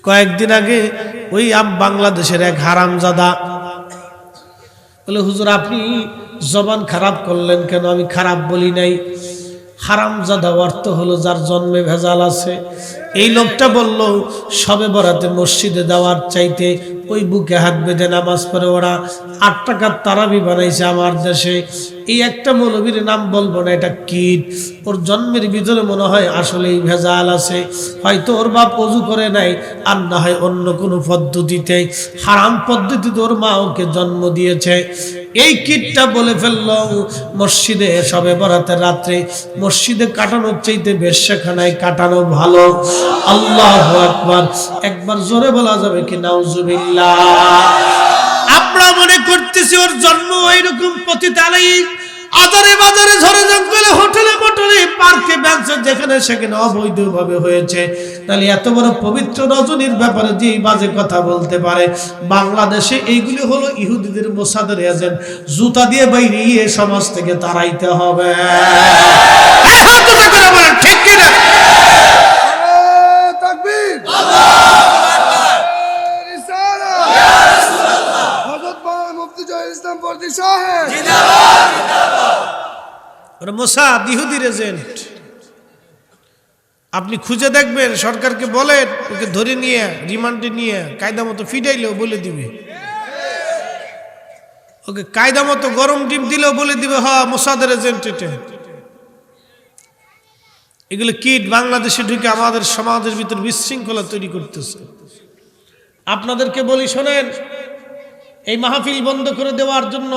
কয়েকদিন আগে ওই বাংলাদেশের এক হারামজাদা বলে, হুজুর আপনি জবান খারাপ করলেন কেন? আমি খারাপ বলি নাই। হারামজাদা অর্থ হলো যার জন্মে ভেজাল আছে। এই লোকটা বলল শবে বরাতে মসজিদে যাওয়ার চাইতে ওই বুকে হাত বেঁধে নামাজ পড়ে ওরা 8 টাকার তারাবি বানাইছে আমার দেশে। এই একটা মৌলবীর নাম বলবো না, এটা কীট। ওর জন্মের ভিতরে মনে হয় আসলেই ভেজাল আছে। হয়তো ওর বাপ ওযু করে নাই, আর না হয় অন্য কোনো পদ্ধতিতে, হারাম পদ্ধতিতে ওর মা ওকে জন্ম দিয়েছে। এই কীটটা বলে ফেলল মসজিদে শবে বরাতের রাত্রে মসজিদে কাটানোর চাইতে বেশ্যাখানায় কাটানো ভালো। আল্লাহু আকবার। একবার জোরে বলা যাবে কি নাউজুবিল্লাহ? আমরা মনে করতেছি ওর জন্ম এইরকম পতিতালয়ে, আজারে বাজারে, ঝড়ে জঙ্গলে, হোটেলে মোটরে, পার্কে বেঞ্চে, যেখানে সেখানে অবৈধভাবে হয়েছে। তাহলে এত বড় পবিত্র রজনীর ব্যাপারে যে বাজে কথা বলতে পারে, বাংলাদেশে এইগুলি হলো ইহুদিদের মোসাদের এজেন্ট। জুতা দিয়ে বাইরে গিয়ে সমাজ থেকে তাড়াইতে হবে। ঠিক কিনা? মোসাদ ইহুদির এজেন্ট। আপনি খুঁজে দেখবেন, সরকারকে বলেন ওকে ধরে নিয়ে রিমান্ডে নিয়ে কায়দা মতো ফিটাইলেও বলে দিবে, ওকে কায়দা মতো গরম ডিম দিলেও বলে দিবে হ্যাঁ মোসাদের এজেন্ট এটা। এগুলো কীট বাংলাদেশে ঢুকে আমাদের সমাজের ভিতর বিশৃঙ্খলা তৈরি করতেছে। আপনাদেরকে বলি শোনেন, এই মাহফিল বন্ধ করে দেওয়ার জন্য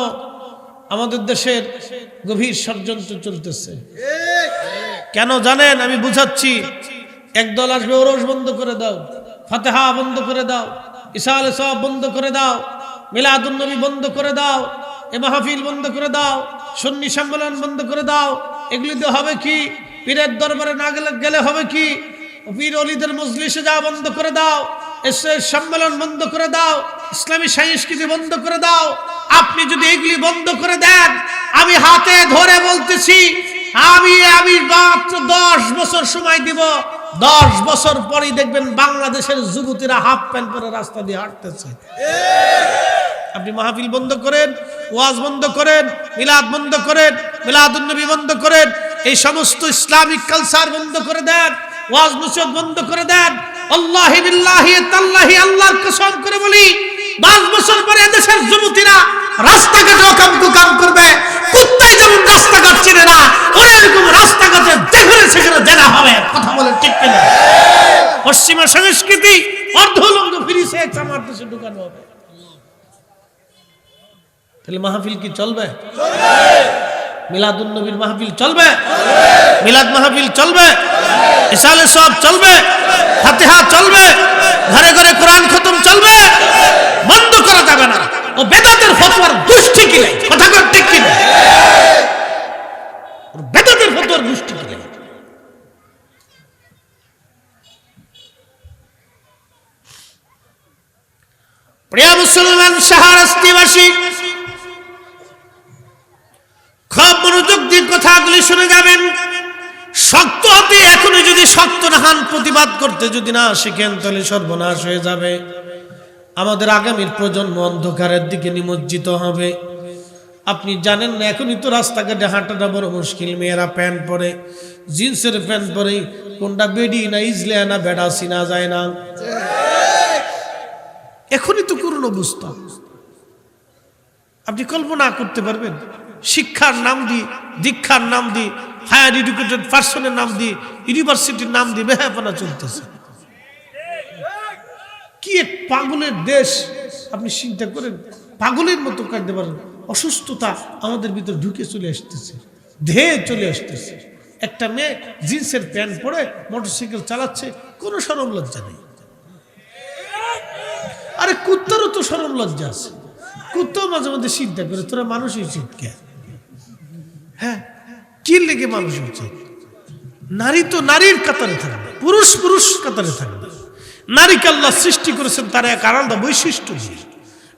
আমাদের দেশের গভীর ষড়যন্ত্র চলতেছে। কেন জানেন? আমি বুঝাচ্ছি। একদল আসবে ওরস বন্ধ করে দাও, ফাতিহা বন্ধ করে দাও, ঈসা আলাইহিস সালাম বন্ধ করে দাও, মিলাদুন নবী বন্ধ করে দাও, এ মাহফিল বন্ধ করে দাও, সুন্নি সম্মেলন বন্ধ করে দাও। এগুলি দিয়ে হবে কি? পীরের দরবারে না গেলে হবে কি? পীর ওলিদের মজলিসে যাওয়া বন্ধ করে দাও, সম্মেলন বন্ধ করে দাও, ইসলামী সংস্কৃতি বন্ধ করে দাও। আপনি যদি এগুলি বন্ধ করে দেন, আমি হাতে ধরে বলতেছি, আমি মাত্র 10 বছর সময় দিব। 10 বছর পরেই দেখবেন বাংলাদেশের যুবতীরা হাফ প্যান্ট পরে রাস্তা দিয়ে হাঁটতেছে। আপনি মাহফিল বন্ধ করেন, ওয়াজ বন্ধ করেন, মিলাদ বন্ধ করেন, মিলাদুন নবী বন্ধ করেন, এই সমস্ত ইসলামিক কালচার বন্ধ করে দেন, ওয়াজ নসিহত বন্ধ করে দেন। আল্লাহি বিল্লাহি তাল্লাহি, আল্লাহর কসম করে বলি, 10 বছর পরে দেশের যুবতীরা রাস্তাঘাটে কাম করবে। কুত্তায় যেমন রাস্তাঘাট চিনে না, ওরকম রাস্তাঘাটে যেখানে সেখানে জানা হবে। কথা বলে ঠিক কিনা? পশ্চিমা সংস্কৃতি অর্ধলঙ্গ ফ্রি সেক্স আমার দেশে ঢুকানো হবে। তাহলে মাহফিল কি চলবে? মিলাদুন নবীর মাহফিল চলবে, মিলাদ মাহফিল চলবে, ঈসা আলাইহিস সালাম চলবে, ফাতিহা চলবে, ঘরে ঘরে কোরআন খতম চলবে। বন্ধ করা যাবে না। ও বেদাতের ফতোয়ার গোষ্ঠী কি নাই? কথা কর ঠিক কি না? ও বেদাতের ফতোয়ার গোষ্ঠী কি নাই? প্রিয় মুসলমান শাহরাস্তিবাসী, খুব মনোযোগ দিয়ে কথাগুলি শুনে যাবেন। শক্ত হাতে এখনই যদি শক্ত না হন, প্রতিবাদ করতে যদি না শিখেন, তাহলে সর্বনাশ হয়ে যাবে। আমাদের আগামীর প্রজন্ম অন্ধকারের দিকে নিমজ্জিত হবে। আপনি জানেন না, এখনই তো রাস্তাঘাটে হাঁটাটা বড় মুশকিল। মেয়েরা প্যান্ট পরে, জিন্সের প্যান্ট পরে, কোনটা বেডি না ইজলিয়া না বেডাসি না যায় না। এখনই তো করুন অবস্থা। আপনি কল্পনা করতে পারবেন? শিক্ষার নাম দিয়ে, দীক্ষার নাম দিয়ে, হায়ার এডুকেটেড পার্সনের নাম দিয়ে, ইউনিভার্সিটির নাম দিয়ে বেহায়াপনা চলতেছে। কি এক পাগলের দেশ! আপনি চিন্তা করেন, পাগলের মতো কাঁদতে পারেন। অসুস্থতা আমাদের ভিতর ঢুকে চলে আসতেছে, ধেয়ে চলে আসতেছে। একটা মেয়ে জিন্সের প্যান্ট পরে মোটরসাইকেল চালাচ্ছে, কোনো শরম লজ্জা নেই। আরে কুত্তারও তো শরম লজ্জা আছে। কুত্তাও মাঝে মাঝে চিন্তা করে, তোরা মানুষ উচিত কে? হ্যাঁ, কি লেগে মানুষ উচিত? নারী তো নারীর কাতারে থাকবে, পুরুষ পুরুষ কাতারে থাকবে। নারীকে আল্লাহ সৃষ্টি করেছেন তার এক আলাদা বৈশিষ্ট্য।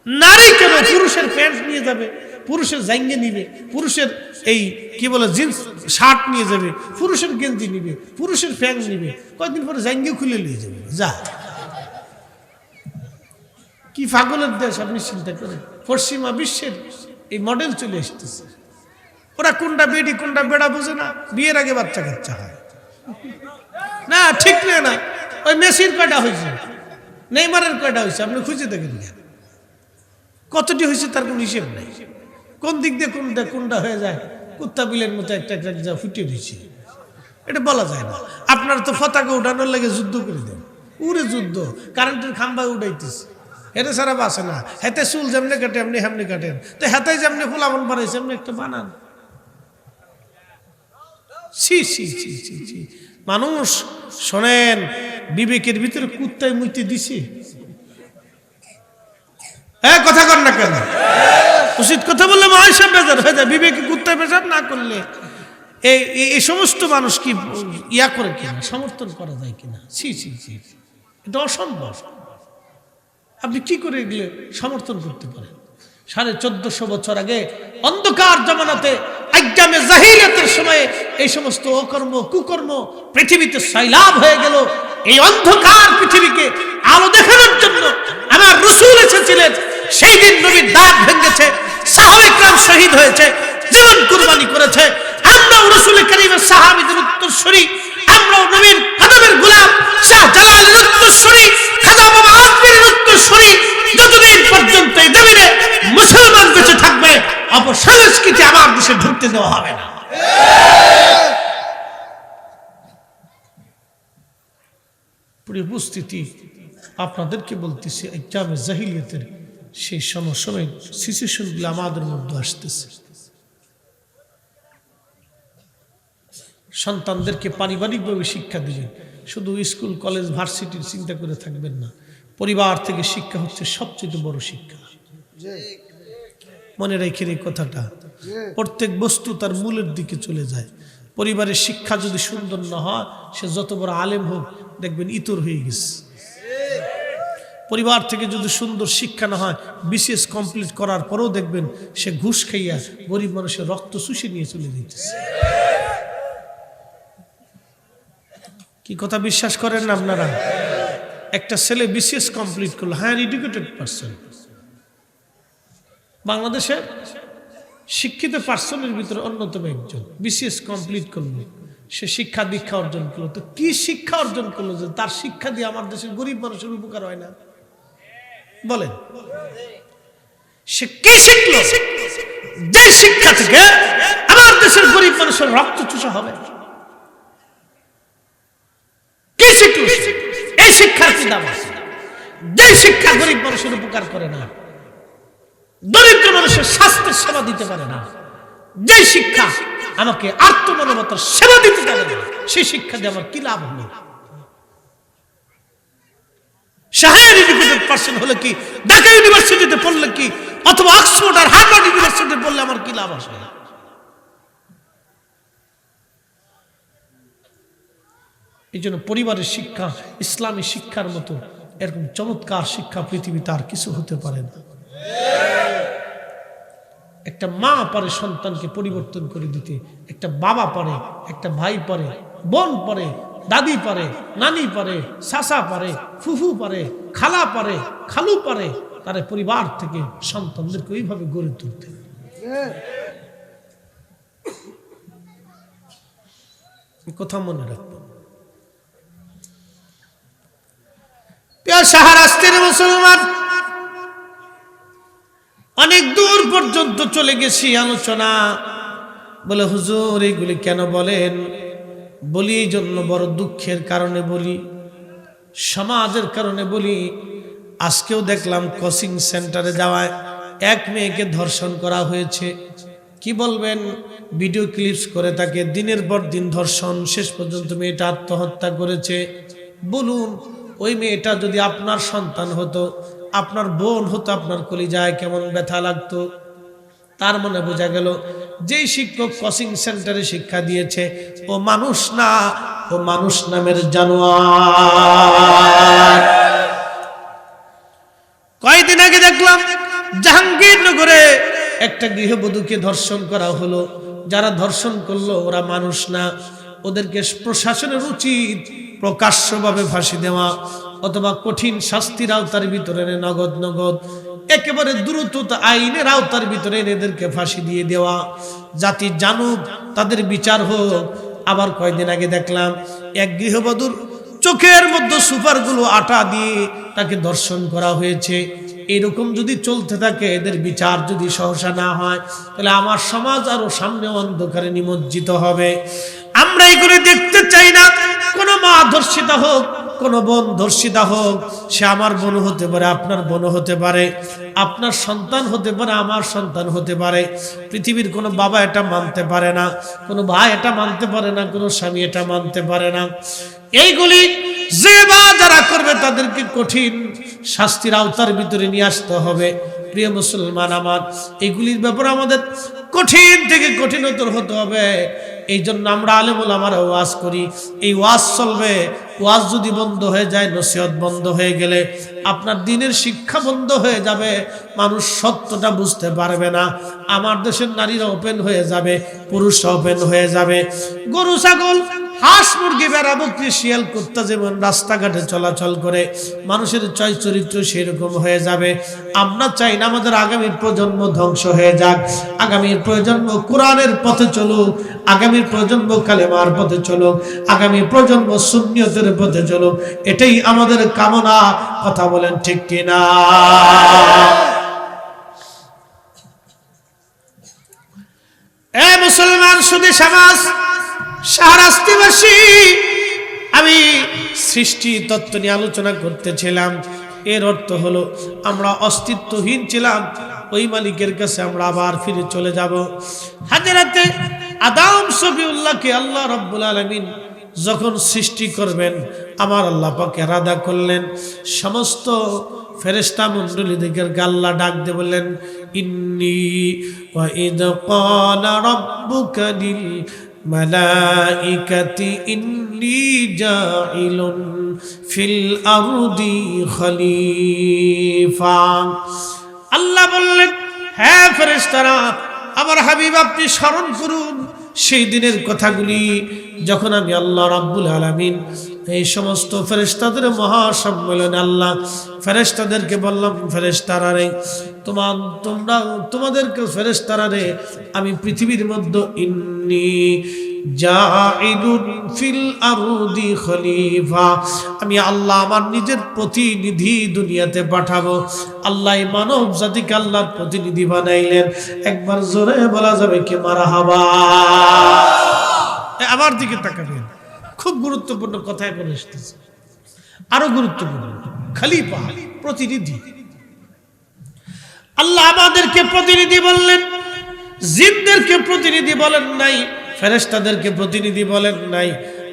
নারী কেন পুরুষের প্যান্ট নিয়ে যাবে, পুরুষের জাঙ্গে নিবে, পুরুষের এই কি বলে জিন্স শার্ট নিয়ে যাবে, পুরুষের গেঞ্জি নিবে, পুরুষের প্যান্ট নিবে, কয়েকদিন পরে জাঙ্গে খুলে নিয়ে যাবে। যা কি পাগলের দেশ আপনি চিন্তা করেন। পশ্চিমা বিশ্বের এই মডেল চলে এসতেছে। ওরা কোনটা বেডি কোনটা বেড়া বোঝে না, বিয়ের আগে বাচ্চা কাচ্চা হয় না, ঠিক না। ওই মেসির কয়টা হয়েছে, নেইমারের কয়টা হয়েছে আপনি খুঁজে দেখেন, কতটি হয়েছে তার কোনো হিসেব নেই। কোন দিক দিয়ে কোনটা হয়ে যায়, কুত্তা বিলের মতো একটা একটা যা ফুটে দিয়েছে, এটা বলা যায় না। আপনার তো পতাকা উঠানোর লাগে যুদ্ধ করে দেন, উড়ে যুদ্ধ, কারেন্টের খাম্বা উঠাইতেছে, এটা ছাড়া বাসে না। হেতে চুল যেমনি কাটে এমনি হেমনি কাটেন, তো হেতে যেমনি ফুলামন বানাইছে এমনি একটা বানান। ছি ছি ছি ছি ছি। মানুষ শোনেন, বিবেকের ভিতরে কুত্তায় মুইতে দিছি, হ্যাঁ কথা কর না কেন? উচিত কথা বললে মহাসব বেজার হয়ে যায়। বিবেকে কুত্তায় পেশাব না করলে এই সমস্ত মানুষ কি ইয়া করে কিনা, সমর্থন করা যায় কিনা? ছি ছি ছি, এটা অসম্ভব। আপনি কি করে এগুলো সমর্থন করতে পারেন? 1450 বছর আগে অন্ধকার জামানাতে আইয়ামে জাহিলিয়াতের সময়ে এই সমস্ত অকর্ম কুকর্ম পৃথিবীতে সয়লাব হয়ে গেল। এই অন্ধকার পৃথিবীকে আলো দেখানোর জন্য আমার রাসূল এসেছিলেন। সেই দিন নবীর দাঁত ভেঙেছে, সাহাবায়ে কেরাম শহীদ হয়েছে, জীবন কুরবানি করেছে। আমরাও রাসূল করিমের সাহাবীদের উত্তরসূরি, আমরাও নবীর কদমের গোলাম, শাহজালালের উত্তরসূরি, খাজা বাবা আজমিরের উত্তরসূরি। যতদিন পর্যন্ত এই জমিনে মুসলমান বেঁচে থাকবে, অপসংস্কৃতি আমার দেশে ঢুকতে দেওয়া হবে না। প্রিয় উপস্থিতি, আপনাদেরকে বলতেছি, আইয়ামে জাহিলিয়াতের সেই সময় সিচুয়েশনগুলো আমাদের মধ্যে আসতেছে। সন্তানদেরকে পারিবারিকভাবে শিক্ষা দিবেন, শুধু স্কুল কলেজ ভার্সিটির চিন্তা করে থাকবেন না। পরিবার থেকে শিক্ষা হচ্ছে সবচেয়ে বড় শিক্ষা। মনে রেখে এই কথাটা, প্রত্যেক বস্তু তার মূলের দিকে চলে যায়। পরিবারের শিক্ষা যদি সুন্দর না হয়, সে যত বড় আলেম হোক দেখবেন ইতর হয়ে গেছে। পরিবার থেকে যদি সুন্দর শিক্ষা না হয়, বিসিএস কমপ্লিট করার পরেও দেখবেন সে ঘুষ খাইয়া গরিব মানুষের রক্ত চুষে নিয়ে চলে যেতেছে। কি কথা বিশ্বাস করেন না আপনারা? একটা ছেলে বিসিএস কমপ্লিট করলো, হায়ার এডুকেটেড পারসন, বাংলাদেশে শিক্ষিত পার্সনের ভিতরে অন্যতম একজন, বিসিএস কমপ্লিট করলো, সে শিক্ষা দীক্ষা অর্জন করলো। তো কি শিক্ষা অর্জন করলো যে তার শিক্ষা দিয়ে আমার দেশের গরিব মানুষের উপকার হয় না? বলেন, সে কি শিখলো যে শিক্ষা থেকে আমার দেশের গরিব মানুষের রক্ত চুষা হবে? কি শিখলো? এই শিক্ষার কি দাম আছে? যে শিক্ষা গরিব মানুষের উপকার করে না, দরিদ্র মানুষের স্বাস্থ্যের সেবা দিতে পারে না, যে শিক্ষা আমাকে আত্মমানবতার সেবা দিতে পারে না, সেই শিক্ষা দিয়ে আমার কি লাভ হলো? হায়ার এডুকেটেড পারসন হলে কি, ঢাকা ইউনিভার্সিটিতে পড়লে কি, অথবা অক্সফোর্ড আর হার্ভার্ড ইউনিভার্সিটিতে পড়লে আমার কি লাভ আসে? এই জন্য পরিবারের শিক্ষা, ইসলামী শিক্ষার মতো এরকম চমৎকার শিক্ষা পৃথিবীতে আর কিছু হতে পারে না। একটা মা পারে সন্তানকে পরিবর্তন করে দিতে, একটা বাবা পারে, একটা ভাই পারে, বোন পারে, দাদি পারে, নানি পারে, চাচা পারে, ফুফু পারে, খালা পারে, খালু পারে, তারা পরিবার থেকে সন্তানদেরকে ওইভাবে গড়ে তুলতে। কথা মনে রাখবো। শাহরাস্তের মুসলমান, অনেক দূর পর্যন্ত চলে গেছি আলোচনা। বলে হুজুর এইগুলি কেন বলেন? বলি এই জন্য, বড় দুঃখের কারণে বলি, সমাজের কারণে বলি। আজকেও দেখলাম কোচিং সেন্টারে যাওয়ায় এক মেয়েকে ধর্ষণ করা হয়েছে। কি বলবেন? ভিডিও ক্লিপস করে তাকে দিনের পর দিন ধর্ষণ, শেষ পর্যন্ত মেয়েটা আত্মহত্যা করেছে। বলুন, ওই মেয়েটা যদি আপনার সন্তান হতো, আপনার বোন হতো, আপনার কলিজায় কেমন ব্যথা লাগতো? তার মানে বোঝা গেল, যেই শিক্ষক কোচিং সেন্টারে শিক্ষা দিয়েছে ও মানুষ না, ও মানুষ নামের জানোয়ার। কয়েকদিন আগে দেখলাম জাহাঙ্গীরনগরে একটা গৃহবধূকে ধর্ষণ করা হলো। যারা ধর্ষণ করলো ওরা মানুষ না, ওদেরকে প্রশাসনের উচিত প্রকাশ্যভাবে ফাঁসি দেওয়া। অথবা কঠিন শাস্তির আওতার ভিতরে এনে নগদ নগদ একেবারে দ্রুত আইনের আওতার ভিতরে এদেরকে ফাঁসি দিয়ে দেওয়া, জাতি জানুক, তাদের বিচার হোক। আবার কয়েকদিন আগে দেখলাম এক গৃহবধূর চোখের মধ্যে সুপারগুলো আটা দিয়ে তাকে ধর্ষণ করা হয়েছে। এরকম যদি চলতে থাকে, এদের বিচার যদি সহসা না হয়, তাহলে আমার সমাজ আরো সামনে অন্ধকারে নিমজ্জিত হবে। আমরা এগুলো দেখতে চাই না। কোন মা ধর্ষিতা হোক, কোন বোন ধর্ষিতা হোক, সে আমার বোন হতে পারে, আপনার বোন হতে পারে, আপনার সন্তান হতে পারে, আমার সন্তান হতে পারে। পৃথিবীর কোনো বাবা এটা মানতে পারে না, কোনো ভাই এটা মানতে পারে না, কোনো স্বামী এটা মানতে পারে না। এইগুলি যে বা যারা করবে তাদেরকে কঠিন শাস্তির আওতার ভিতরে নিয়ে আসতে হবে। প্রিয় মুসলমান আমার, এগুলির ব্যাপারে আমাদের কঠিন থেকে কঠিনতর হতে হবে। এই জন্য আমরা আলেম ওলামারা ওয়াজ করি, এই ওয়াজ চলবে। ওয়াজ যদি বন্ধ হয়ে যায়, নসিহত বন্ধ হয়ে গেলে আপনার দিনের শিক্ষা বন্ধ হয়ে যাবে, মানুষ সত্যটা বুঝতে পারবে না। আমার দেশের নারীরা ওপেন হয়ে যাবে, পুরুষরা ওপেন হয়ে যাবে। গরু ছাগল হাঁস মুরগি বেড়া বকরি শিয়াল কুত্তা যেমন রাস্তাঘাটে চলাচল করে, মানুষের চরিত্র সেরকম হয়ে যাবে। আমরা চাই না আমাদের আগামীর প্রজন্ম ধ্বংস হয়ে যাক, আগামীর প্রজন্ম কোরআনের পথে চলুক, আগামীর প্রজন্ম কালেমার পথে চলুক, আগামী প্রজন্ম সুন্নিয়তের পথে চলুক। এটাই আমাদের কামনা। কথা বলেন ঠিক কিনা? এ মুসলমান সুধী সমাজ, শাহরাস্তিবাসী, আমি সৃষ্টি তত্ত্ব নিয়ে আলোচনা করতেছিলাম। এর অর্থ হলো আমরা অস্তিত্বহীন ছিলাম, ওই মালিকের কাছে আমরা আবার ফিরে চলে যাব। হাজরাতে আদম সফিউল্লাহকে আল্লাহ রাব্বুল আলামিন যখন সৃষ্টি করবেন, আমার আল্লাহ পাক ইরাদা করলেন সমস্ত ফেরেশতা মণ্ডলীদেরকে আল্লাহ ডাক দিয়ে বললেন, ইন্নী ওয়া ইদ ক্বালা রাব্বুকা লিল মালাইকাতি ইন্নী জাইলুন ফিল আরদি খলিফা। আল্লাহ বললেন, হ্যাঁ ফেরেশতারা, আমার হাবিব আপনি স্মরণ করুন সেই দিনের কথাগুলি, যখন আমি আল্লাহ রাব্বুল আলামিন এই সমস্ত ফেরেশতাদের মহাসম্মেলনে আল্লাহ ফেরেশতাদেরকে বললাম, ফেরেশতারা রে, তোমাদেরকে ফেরেশতারা রে, আমি পৃথিবীর মধ্যে ইন্নী জাইলুন ফিল আরদি খলিফা, আমি আল্লাহ আমার নিজের প্রতিনিধি দুনিয়াতে পাঠাবো। আল্লাহ মানব জাতিকে আল্লাহর প্রতিনিধি বানাইলেন। একবার জোরে বলা যাবে কি মারহাবা? আমার দিকে তাকাবেন, খুব গুরুত্বপূর্ণ কথায় বলে এসেছে, আরো গুরুত্বপূর্ণ। খলিফা, প্রতিনিধি। আল্লাহ আমাদেরকে প্রতিনিধি বললেন, জিনদেরকে প্রতিনিধি বলেন নাই, ফেরেশতাদেরকে প্রতিনিধি বলেন নাই।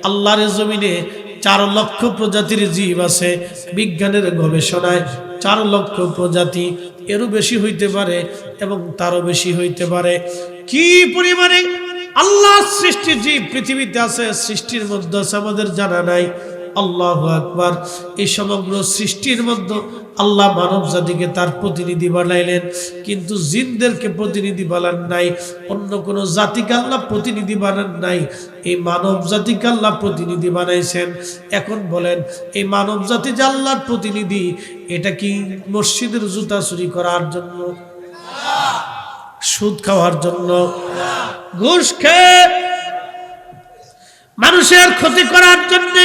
আল্লাহর জমিনে 4 লক্ষ প্রজাতির জীব আছে। বিজ্ঞানের গবেষণায় 4 লক্ষ প্রজাতি, এরও বেশি হইতে পারে এবং তারও বেশি হইতে পারে। কি পরিমাণে আল্লাহর সৃষ্টি জীব পৃথিবীতে আছে, সৃষ্টির মধ্যে আছে, আমাদের জানা নাই। আল্লাহু আকবার। এই সমগ্র সৃষ্টির মধ্যে আল্লাহ মানব জাতিকে তার প্রতিনিধি বানাইলেন, কিন্তু জিনদেরকে প্রতিনিধি বানান নাই, অন্য কোন জাতিকে আল্লাহ প্রতিনিধি বানান নাই, এই মানব জাতিকে আল্লাহ প্রতিনিধি বানাইছেন। এখন বলেন, এই মানব জাতি যে আল্লাহর প্রতিনিধি, এটা কি মসজিদের জুতা চুরি করার জন্য, সুদ খাওয়ার জন্য, ঘুষ খেয়ে মানুষের ক্ষতি করার জন্য?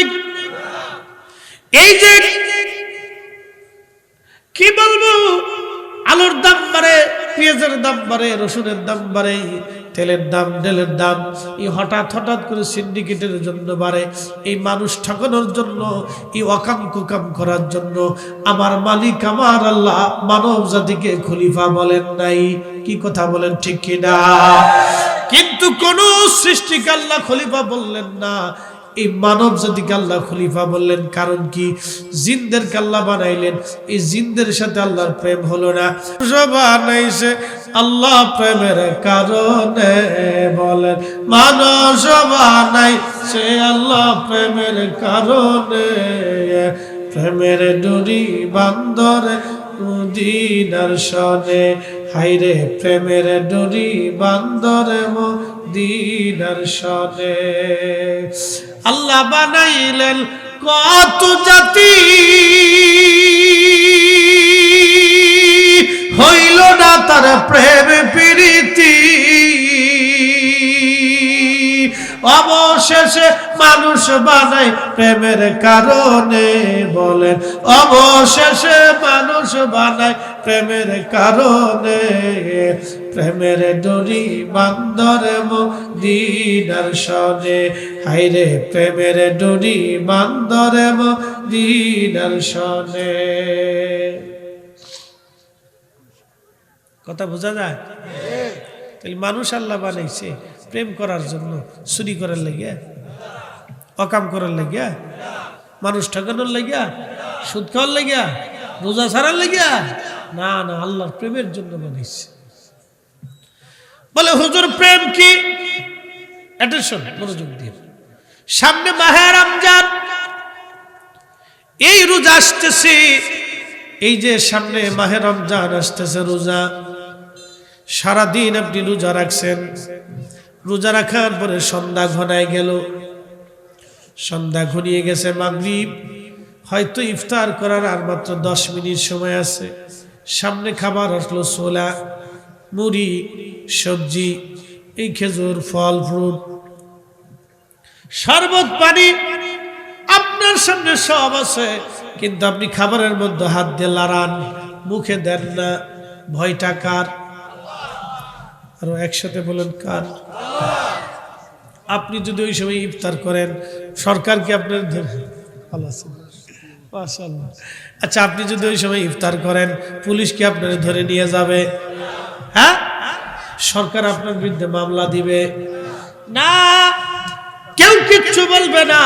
এই যে কি বলবো, আলুর দাম বাড়ে, পেঁয়াজের দাম বাড়ে, রসুনের দাম বাড়ে, তেলের দাম, ডালের দাম, এই হঠাৎ করে সিন্ডিকেটের জন্য বাড়ে। এই মানুষ ঠকানোর জন্য, এই অকাম কুকাম করার জন্য আমার মালিক আমার আল্লাহ মানব জাতিকে খলিফা বলেন নাই। কি কথা বলেন ঠিক কিনা? কিন্তু কোন সৃষ্টিকে আল্লাহ খলিফা বললেন না, এই মানব জাতিকে আল্লাহ খলিফা বললেন। কারণ কি? জিনদেরকে আল্লাহ বানাইলেন, এই জিনদের সাথে আল্লাহর প্রেম হলো না, বানাইছে আল্লাহ প্রেমের কারণে। বলেন, মানুষ বানাইছে আল্লাহ প্রেমের কারণে। প্রেমের ডুরি বান্দরে মদিনার সনে, হাইরে প্রেমের ডুরি বান্দরে মদিনার সনে। আল্লাহ বানাইলেন কত জাতি হইল না তার প্রেম প্রীতি, অবশেষে মানুষ বানায় প্রেমের কারণে। বলেন অবশেষে মানুষ বানায় প্রেমের কারণে। প্রেমের ডোরি বান্দরে মদিনার শনে, হায়রে প্রেমের ডোরি বান্দরে মদিনার শনে। কথা বোঝা যায়? তাহলে মানুষ আল্লাহ বানাইছে প্রেম করার জন্য, চুরি করার লাগিয়া, অকাম করার লাগিয়া, মানুষ ঠকানোর লাগিয়া, সুদ খাওয়ার লাগিয়া, রোজা ছাড়ার লাগিয়া? না না, আল্লাহর প্রেমের জন্য বানাইছে। বলে হুজুর প্রেম কি? অ্যাটেনশন, মনোযোগ দিয়ে। সামনে মাহে রমজান, এই রোজা আসতেছে, এই যে সামনে মাহে রমজান আসতেছে, রোজা সারাদিন আপনি রোজা রাখছেন, রোজা রাখার পরে সন্ধ্যা ঘনায় গেল, সন্ধ্যা ঘনিয়ে গেছে, মাগরিব, হয়তো ইফতার করার আর মাত্র 10 মিনিট সময় আছে। সামনে খাবার আসলো, ছোলা, মুড়ি, সবজি, এই খেজুর, ফল ফ্রুট, শরবত, পানি, আপনার সামনে সব আছে, কিন্তু আপনি খাবারের মধ্যে হাত দিয়ে লাড়ান, মুখে দেন না। ভয়টা কার? আরো একসাথে বলেন কার? আপনি যদি ওই সময় ইফতার করেন, সরকার কি আপনার ভালো আছে? মাশাআল্লাহ। আচ্ছা, আপনি যদি ওই সময় ইফতার করেন, পুলিশ কি আপনার ধরে নিয়ে যাবে? হ্যাঁ, সরকার আপনার বিরুদ্ধে মামলা দিবে না, কেউ কিচ্ছু বলবে না।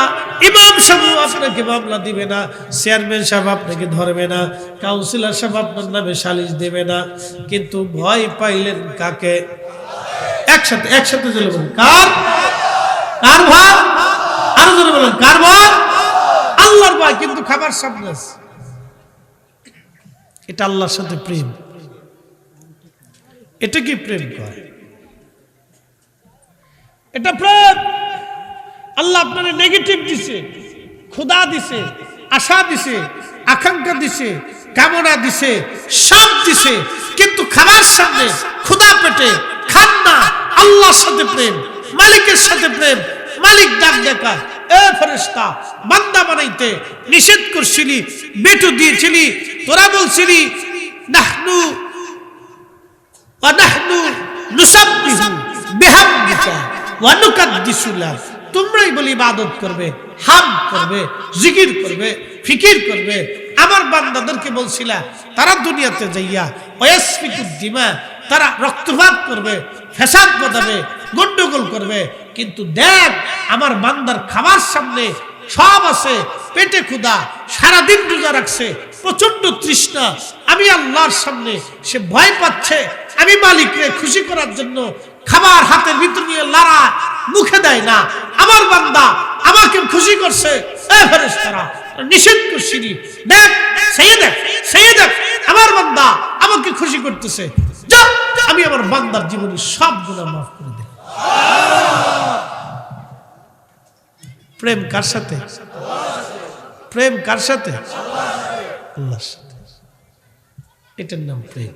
ইমাম সাহেব আপনাকে মামলা দিবে না, চেয়ারম্যান সাহেব আপনাকে ধরবে না, কাউন্সিলর সাহেব আপনার নামে সালিশ দেবে না। কিন্তু ভয় পাইলেন কাকে? একসাথে একসাথে চলে বলুন, কার? কার ভয়? আরো জোরে বলুন, কার ভয়? আল্লাহর ভয়। কিন্তু খাবার সামনে আছে, এটা আল্লাহর সাথে প্রেম। এটা কি প্রেম কয়? এটা প্রেম। আল্লাহ আপনার নেগেটিভ দিছে, ক্ষুধা দিছে, আশা দিছে, আকাঙ্ক্ষা দিছে, কামনা দিছে, সব দিছে, কিন্তু খাবার সামনে ক্ষুধা পেটে খান না। আল্লাহর সাথে প্রেম, মালিকের সাথে প্রেম। মালিক ডাক দেখা, এ ফেরেশতা, বান্দা বানাইতে নিষেধ করছিলি, বেটু দিয়েছিলি, তোরা বলছিলি নাহনু ওয়া নাহনু নুসাব্বিহু বিহামদিকা ওয়া নুকাদ্দিসু লাক। তোমরাই বলি ইবাদত করবে, হামদ করবে, জিকির করবে, ফিকির করবে। আমার বান্দাদেরকে বলছিলা তারা দুনিয়াতে যাইয়া ওয়াসফিকুদ দিমা, তারা রক্তপাত করবে, ফ্যাসাদ বাঁধাবে, গন্ডগোল করবে। কিন্তু দেখ, আমার বান্দার খাবার সামনে সব আছে, পেটে ক্ষুধা, সারাদিন রোজা রাখছে, প্রচন্ড তৃষ্ণা, আমি আল্লাহর সামনে সে ভয় পাচ্ছে, আমি মালিককে খুশি করার জন্য খাবার হাতের ভিতর নিয়ে লড়া, মুখে দেয় না। আমার বান্দা আমাকে খুশি করছে, এ ফেরেশতারা নিষেধ করছিলি, দেখ সেই দেখ আমার বান্দা আমাকে খুশি করতেছে, যা আমি আমার বান্দার জীবনের সব গুনাহ মাফ করে দেব। প্রেম কার সাথে? প্রেম কার সাথে? আল্লাহর সাথে। এটার নাম প্রেম।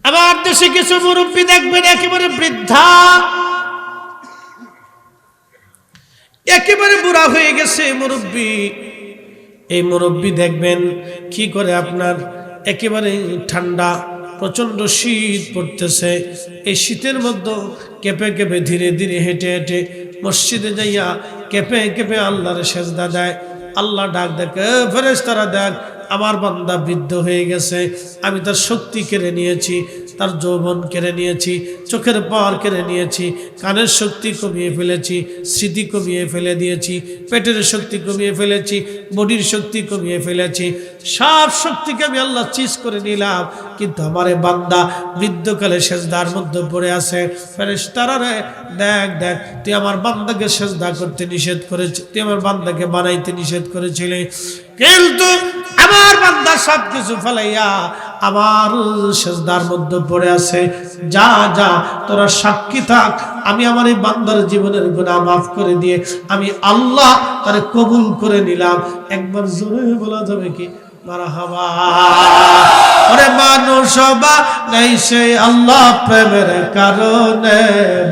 আমার দেশে কিছু মুরব্বী দেখবেন একেবারে বৃদ্ধা, একেবারে বুড়া হয়ে গেছে মুরব্বী। এই মুরব্বী দেখবেন কি করে, আপনার একেবারে ঠান্ডা, প্রচন্ড শীত পড়তেছে, এই শীতের মধ্যে কেঁপে কেঁপে ধীরে ধীরে হেঁটে হেঁটে মসজিদে যাইয়া কেঁপে কেঁপে আল্লাহর সেজদা দেয়। আল্লাহ ডাক দেখে, ফেরেশতারা দেখ, আমার বান্দা বৃদ্ধ হয়ে গেছে, আমি তার শক্তি কেড়ে নিয়েছি, তার যৌবন কেড়ে নিয়েছি, চোখের পাওয়ার কেড়ে নিয়েছি, কানের শক্তি কমিয়ে ফেলেছি, স্মৃতি কমিয়ে ফেলে দিয়েছি, পেটের শক্তি কমিয়ে ফেলেছি, বডির শক্তি কমিয়ে ফেলেছি, সব শক্তিকে আমি আল্লাহ চিজ করে নিলাম। কিন্তু আমার বান্দা বৃদ্ধকালে সেজদার মধ্যে পড়ে আছে। ফেরেশতারা রে, দেখ দেখ, তুই আমার বান্দাকে সেজদা করতে নিষেধ করেছিস, তুই আমার বান্দাকে বানাইতে নিষেধ করেছিলি, কিন্তু আমার বান্দা সবকিছু ফেলাইয়া আমার সেজদার মধ্যে পড়ে আছে, যা যা তোরা সাক্ষী থাক, আমি আমার এই বান্দার জীবনের গুনাহ মাফ করে দিয়ে আমি আল্লাহ তারে কবুল করে নিলাম। একবার জোরে বলা যাবে কি মারহাবা? ওরে মানুষ বানাইছে আল্লাহ প্রেমের কারণে,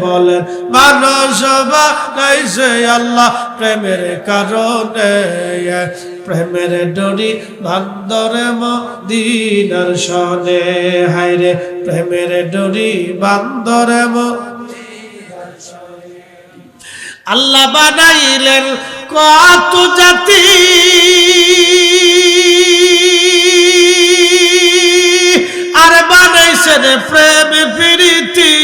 বলেন মানুষ বানাইছে আল্লাহ প্রেমের কারণে। প্রেমের ডরি বান্দরে মদিনার শনে, হায়রে প্রেমের ডরি বান্দরে মদিনার শনে। আল্লাহ বানাইলেন কত জাতি, আর বানাইছেন প্রেম প্রীতি।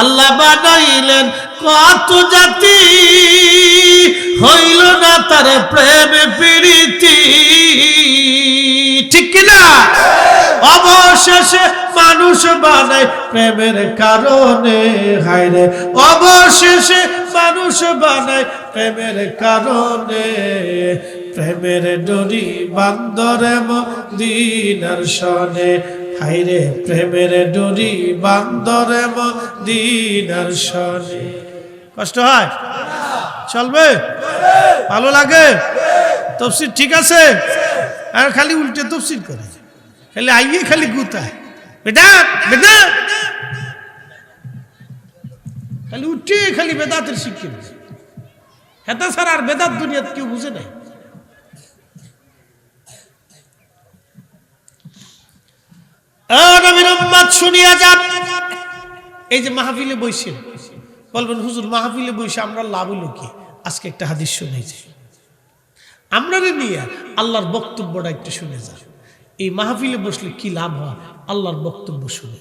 আল্লাহ বানাইলেন কত জাতি, হইল না তার প্রেম প্রীতি, ঠিক কিনা? অবশেষে মানুষ বানায় প্রেমের কারণে, হায়রে অবশেষে মানুষ বানায় প্রেমের কারণে। প্রেমের ডরি বান্দরে মদিনার শনে, হায়রে প্রেমের ডরি বান্দরে মদিনার শনে। কষ্ট হয়? চলবে? ভালো লাগে? তফসির ঠিক আছে? আর খালি উল্টে তফসির করে, খালি আইয়ে খালি গুতায়, বেটা বেটা খালি উঠে খালি বেদাতের শিক্ষা দিচ্ছে। হেতা ছাড়া আর বেদাত দুনিয়াতে কেউ বুঝে নাই। নবীর উম্মত শুনিয়া যান, এই যে মাহফিলে বইছেন, বলবেন হুজুর মাহফিলে বইসে আমরা লাভ হলো কি? আজকে একটা হাদিস শুনেছি, আমরা নিয়ে আল্লাহর বক্তব্যটা একটু শুনে যান। এই মাহফিলে বসলে কি লাভ হয়? আল্লাহর বক্তব্য শুনে।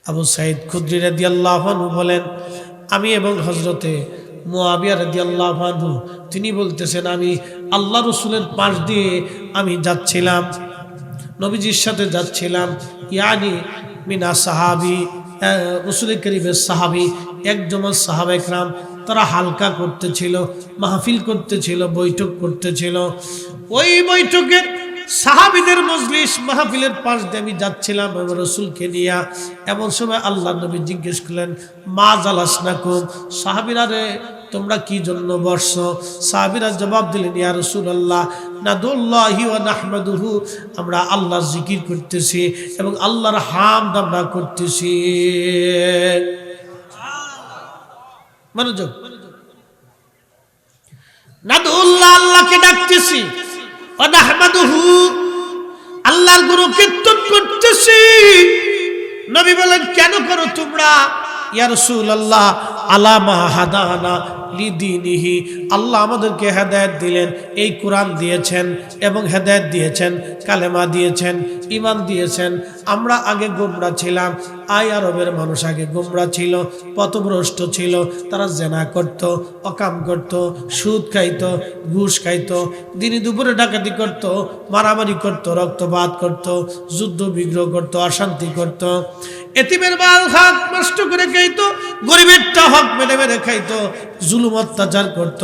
আবু সাঈদ খুদরি রাদিয়াল্লাহু আনহু বলেন, আমি এবং হযরতে মুআবিয়া রাদিয়াল্লাহু আনহু তিনি বলতেছেন, আমি আল্লাহ রাসূলের পাশ দিয়ে আমি যাচ্ছিলাম, নবীজির সাথে যাচ্ছিলাম, ইয়ানি মিনা সাহাবী, রাসূল করিমের সাহাবী, একজন সাহাবা ইকরাম, তারা হালকা করতেছিল, মাহফিল করতেছিল, বৈঠক করতেছিল। ওই বৈঠকের সাহাবীদের মজলিস মাহফিলের পাশ দিয়ে আমি যাচ্ছিলাম আমার রাসূলকে নিয়ে। এমন সময় আল্লাহর নবী জিজ্ঞেস করলেন, মা জালাসনাকুম, সাহাবীরা রে তোমরা কি জন্য বসছো? সাহাবীরা জবাব দিলেন, ইয়া রাসূলুল্লাহ নাদুল্লাহি ওয়া নাহমাদুহু, আমরা আল্লাহর জিকির করতেছি এবং আল্লাহর হামদ আমরা করতেছি। মনোযোগ, নাদুল্লাহ আল্লাহকে ডাকতেছি, ওয়া নাহমাদুহু আল্লাহর গুণ কীর্তন করতেছি। নবী বলেন, কেন করো তোমরা? ইয়া রাসূলুল্লাহ আলা মা হাদানা লিদিনিহি, আল্লাহ আমাদেরকে হেদায়েত দিলেন, এই কোরআন দিয়েছেন এবং হেদায়েত দিয়েছেন, কালেমা দিয়েছেন, ঈমান দিয়েছেন। আমরা আগে গোমরা ছিলাম, আরবের মানুষ আগে গোমরা ছিল, পথভ্রষ্ট ছিল, তারা জেনা করত, অকাম করত, সুদ খাইত, ঘুষ খাইত, দিনে দুপুরে ডাকাতি করত, মারামারি করত, রক্তপাত করত, যুদ্ধ বিগ্রহ করত, অশান্তি করত, এতিমের মাল হক নষ্ট করে খাইতো, গরিবেরটা হক মেরে মেরে খাইতো, জুলুম অত্যাচার করত।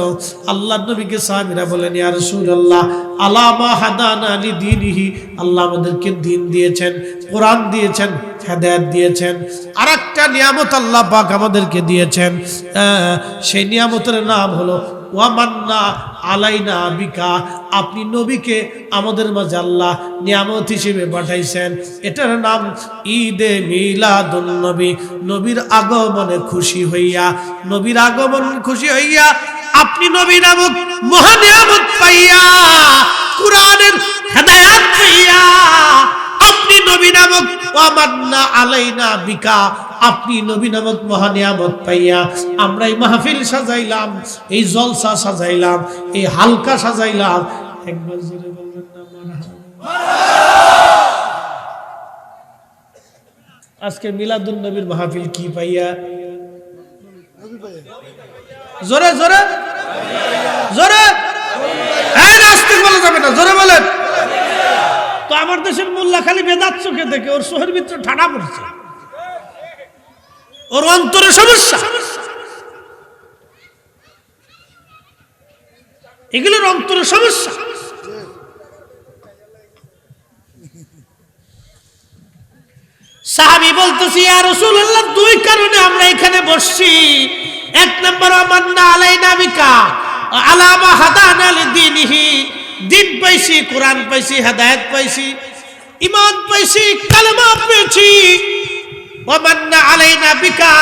আল্লাহ নবীকে সাহাবীরা বলেন, ইয়া রাসূলুল্লাহ আলা মা হাদানা লিদিনিহি, আল্লাহ আমাদেরকে দ্বীন দিয়েছেন, কোরআন দিয়েছেন, হেদায়েত দিয়েছেন, আর একটা নিয়ামত আল্লাহ পাক আমাদেরকে দিয়েছেন। সেই নিয়ামতের নাম হলো ওয়ামান্না আলাইনা বিকা, আপনি নবীকে আমাদের মাঝে আল্লাহ নিয়ামত হিসেবে পাঠাইছেন। এটার নাম ঈদে মিলাদুন নবী। নবীর আগমনে খুশি হইয়া, নবীর আগমনে খুশি হইয়া আপনি নবী নামক মহা নিয়ামত পাইয়া, কুরআনের হেদায়েত পাইয়া, আপনি নবী নামক ওয়ামান্না আলাইনা বিকা, আপনি নবী নামক মহা নিয়ামত পাইয়া আমরা এই মাহফিল সাজাইলাম, এই জলসা সাজাইলাম, এই হালকা সাজাইলাম। একবার জোরে বলবেন না মারহাবা? আজকে মিলাদুন নবীর মাহফিল কি পাইয়া? জোরে জোরে জোরে, এই নাস্তিক বলা যাবে না, জোরে বলেন। তো আমার দেশের মোল্লা খালি বেদাত চোখে দেখে, ওর শহরের ভিতরে ঠাডা পড়ছে, ওর অন্তরে সমস্যা, এগুলোর অন্তরে সমস্যা। সাহাবী বলতেছি ইয়া রাসূলুল্লাহ, দুই কারণে আমরা এখানে বসছি। এক নম্বর, আমান্না আলাইনা বিকা আলা মা হাদানা লিদ্দীনিহি, দিন পাইছি, কোরআন পাইছি, হেদায়েত পাইছি, ঈমান পাইছি, কালেমা পেয়েছি। ওয়া মান্না আলাইনা বিকা,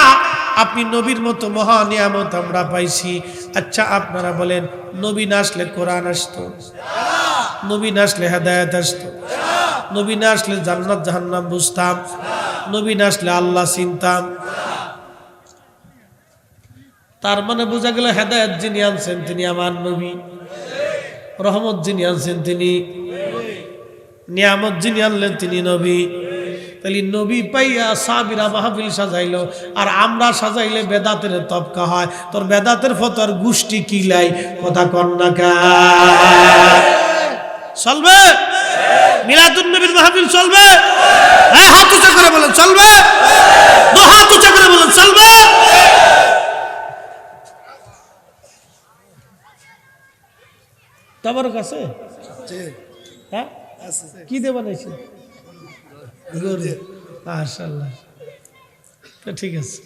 আপনি নবীর মতো মহা নিয়ামত আমরা পাইছি। আচ্ছা আপনারা বলেন, নবী না আসলে কোরআন আসতো? নবী না আসলে হেদায়েত আসতো? নবী না আসলে জান্নাত জাহান্নাম বুঝতাম? নবী না আসলে আল্লাহ চিনতাম? তার মানে বোঝা গেল হেদায়েত যিনি আনছেন তিনি আমার নবী, রহমত যিনি আনছেন তিনি, নিয়ামত যিনি আনলেন তিনি নবী। তাহলে নবী পাইয়া সাহাবীরা মাহফিল সাজাইলো, আর আমরা সাজাইলে বেদাতের তবকা হয়। তোর বেদাতের ফতোয়ার গোষ্ঠী কিলাই, কথা কন না কা? চলবে মিলাদুন নবীর মাহফিল? চলবে? এই হাত উঁচা করে বলেন চলবে? দু হাত উঁচা করে বলেন চলবে? তোমার কাছে হ্যাঁ কি দেবা নাইছে? মাশাআল্লাহ, তো ঠিক আছে।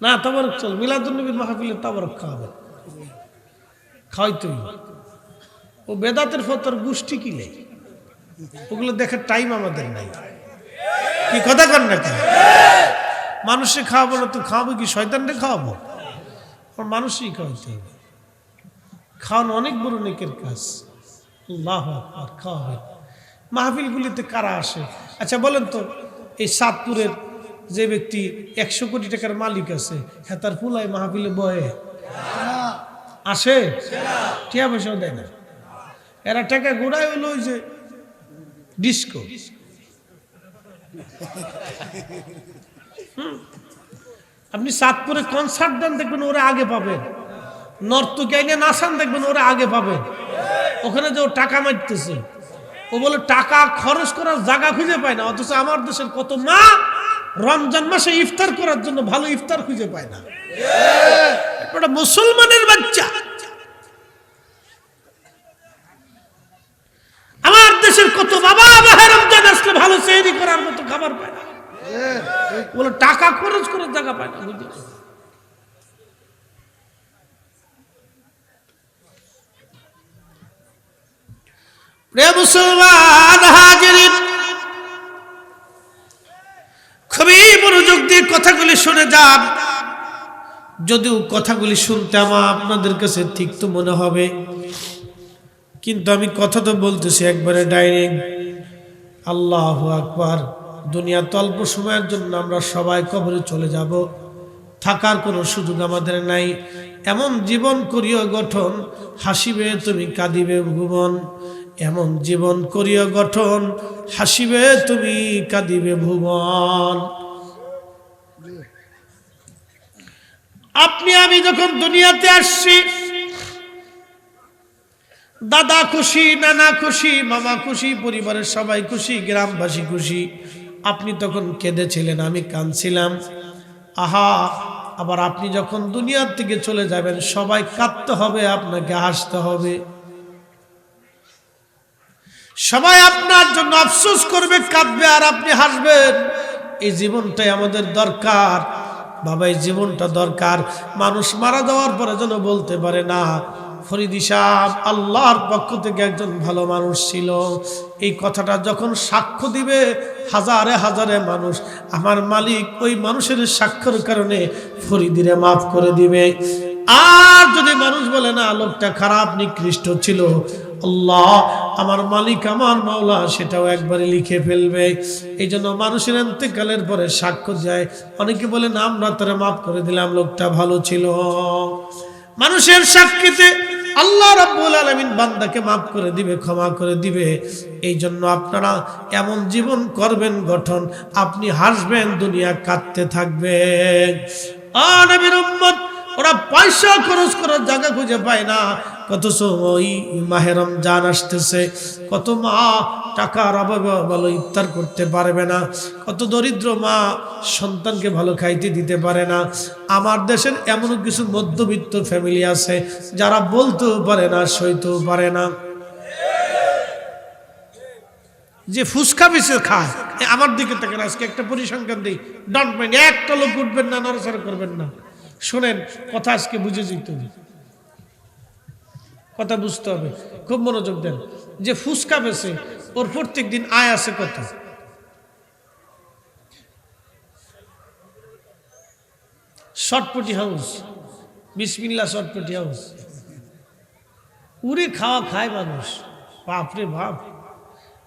না তাবারক চল, মিলাদুন নবীর মাহফিলে তাবারক খাওয়াবে, খাওয়াইতেই। ও বেদাতের ফতোয়ার গোষ্ঠী কি নেই, ওগুলো দেখার টাইম আমাদের নাই। কি কথা কর না কেন? মানুষে খাওয়াবো না তো খাওয়াবো কি? শয়তানরে খাওয়াবো? মানুষই খাওয়াইতে হবে। খাওয়ানো অনেক বড় নেকের কাজ। আল্লাহু আকবার। খাওয়াবে। মাহফিলগুলিতে কারা আসে? আচ্ছা বলেন তো, এই সাতপুরের যে ব্যক্তি 100 কোটি টাকার মালিক আছে, হ্যাঁ তার ফুলাই মাহফিলে বয়ে আসে? টিয়া পয়সাও দেয় না। এরা টাকা গোড়ায় হলো ওই যে ডিস্কো। আপনি সাতপুরে কনসার্ট দেন, দেখবেন ওরা আগে পাবেন। নর্তকী আইনে নাচান, দেখবেন ওরা আগে পাবেন। ওখানে যে ও টাকা মারতেছে, ও বলে টাকা খরচ করার জায়গা খুঁজে পায় না। অথচ আমার দেশের কত মা রমজান মাসে ইফতার করার জন্য ভালো ইফতার খুঁজে পায় না। এটা মুসলমানের বাচ্চা। আমার দেশের কত বাবা মাহে রমজান আসলে ভালো সেহরি করার মতো খাবার পায় না, বলে টাকা খরচ করার জায়গা পায় না। প্রিয় মুসলমান হাজিরিন, খুবই মনোযোগ দিয়ে কথাগুলি শুনে যান। যদিও কথাগুলি শুনতে আমার আপনাদের কাছে ঠিক তো মনে হবে, কিন্তু আমি কথা তো বলতেছি একবারে ডাইরেক্ট। আল্লাহু আকবার। দুনিয়া তো অল্প সময়ের জন্য আমরা সবাই কবরে চলে যাব, থাকার কোনো সুযোগ আমাদের নাই। এমন জীবন করিও গঠন, হাসিবে তুমি কাঁদিবে ভুবন। এমন জীবন করিও গঠন, হাসিবে তুমি কাঁদিবে ভুবন। আপনি আমি যখন দুনিয়াতে আসছি, দাদা খুশি, নানা খুশি, মামা খুশি, পরিবারের সবাই খুশি, গ্রামবাসী খুশি। আপনি তখন কেঁদেছিলেন, আমি কাঁদছিলাম। আহা, আবার আপনি যখন দুনিয়ার থেকে চলে যাবেন, সবাই কাঁদতে হবে, আপনাকে হাসতে হবে। সবাই আপনার জন্য আফসোস করবে, কাঁদবে, আর আপনি হাসবেন। এই জীবনটাই আমাদের দরকার বাবা, এই জীবনটা দরকার। মানুষ মারা যাওয়ার পরে যেন বলতে পারে না ফরিদি সাহেব আল্লাহর পক্ষ থেকে একজন ভালো মানুষ ছিল। এই কথাটা যখন সাক্ষ্য দিবে হাজারে হাজারে মানুষ, আমার মালিক ওই মানুষের সাক্ষ্যের কারণে ফরিদিরে মাফ করে দিবে। আর যদি মানুষ বলে না লোকটা খারাপ নিকৃষ্ট ছিল, আল্লাহ আমার মালিক আমার মাওলা সেটাও একবারে লিখে ফেলবে। এই জন্য মানুষের ইন্তেকালের পরে সাক্ষ্য দেয়। অনেকে বলে না আমরা তারা মাফ করে দিলাম, লোকটা ভালো ছিল। মানুষের সাক্ষীতে আল্লাহ রাব্বুল আলামিন বান্দাকে মাফ করে দিবে, ক্ষমা করে দিবে। এই জন্য আপনারা এমন জীবন করবেন গঠন, আপনি হাসবেন, দুনিয়া কাঁদতে থাকবে। নবীর উম্মত ওরা পয়সা খরচ করার জায়গা খুঁজে পায় না। কত ওই মাহে রমজান আসতেছে, কত মা টাকার অভাবে ভালো ইফতার করতে পারবে না, কত দরিদ্র মা সন্তানকে ভালো খাইতে দিতে পারে না। আমার দেশের এমন কিছু মধ্যবিত্ত ফ্যামিলি আছে যারা বলতেও পারে না, সইতেও পারে না। যে ফুসকা বেছে খায়, আমার দিকে তাকান, আজকে একটা পরিসংখ্যান দিই, ডন্ট মাইন্ড, একটা লোক উঠবেন না, নড়াচড়া করবেন না, শোনেন কথা, আজকে বুঝে যেতে হবে, কথা বুঝতে হবে, খুব মনোযোগ দেন। যে ফুসকা বেছে ওর প্রত্যেক দিন আয় আছে কত? শর্টপটি হাউস, বিসমিল্লাহ শর্টপটি হাউস, উড়ে খাওয়া খায় মানুষ, বাপরে বাপ।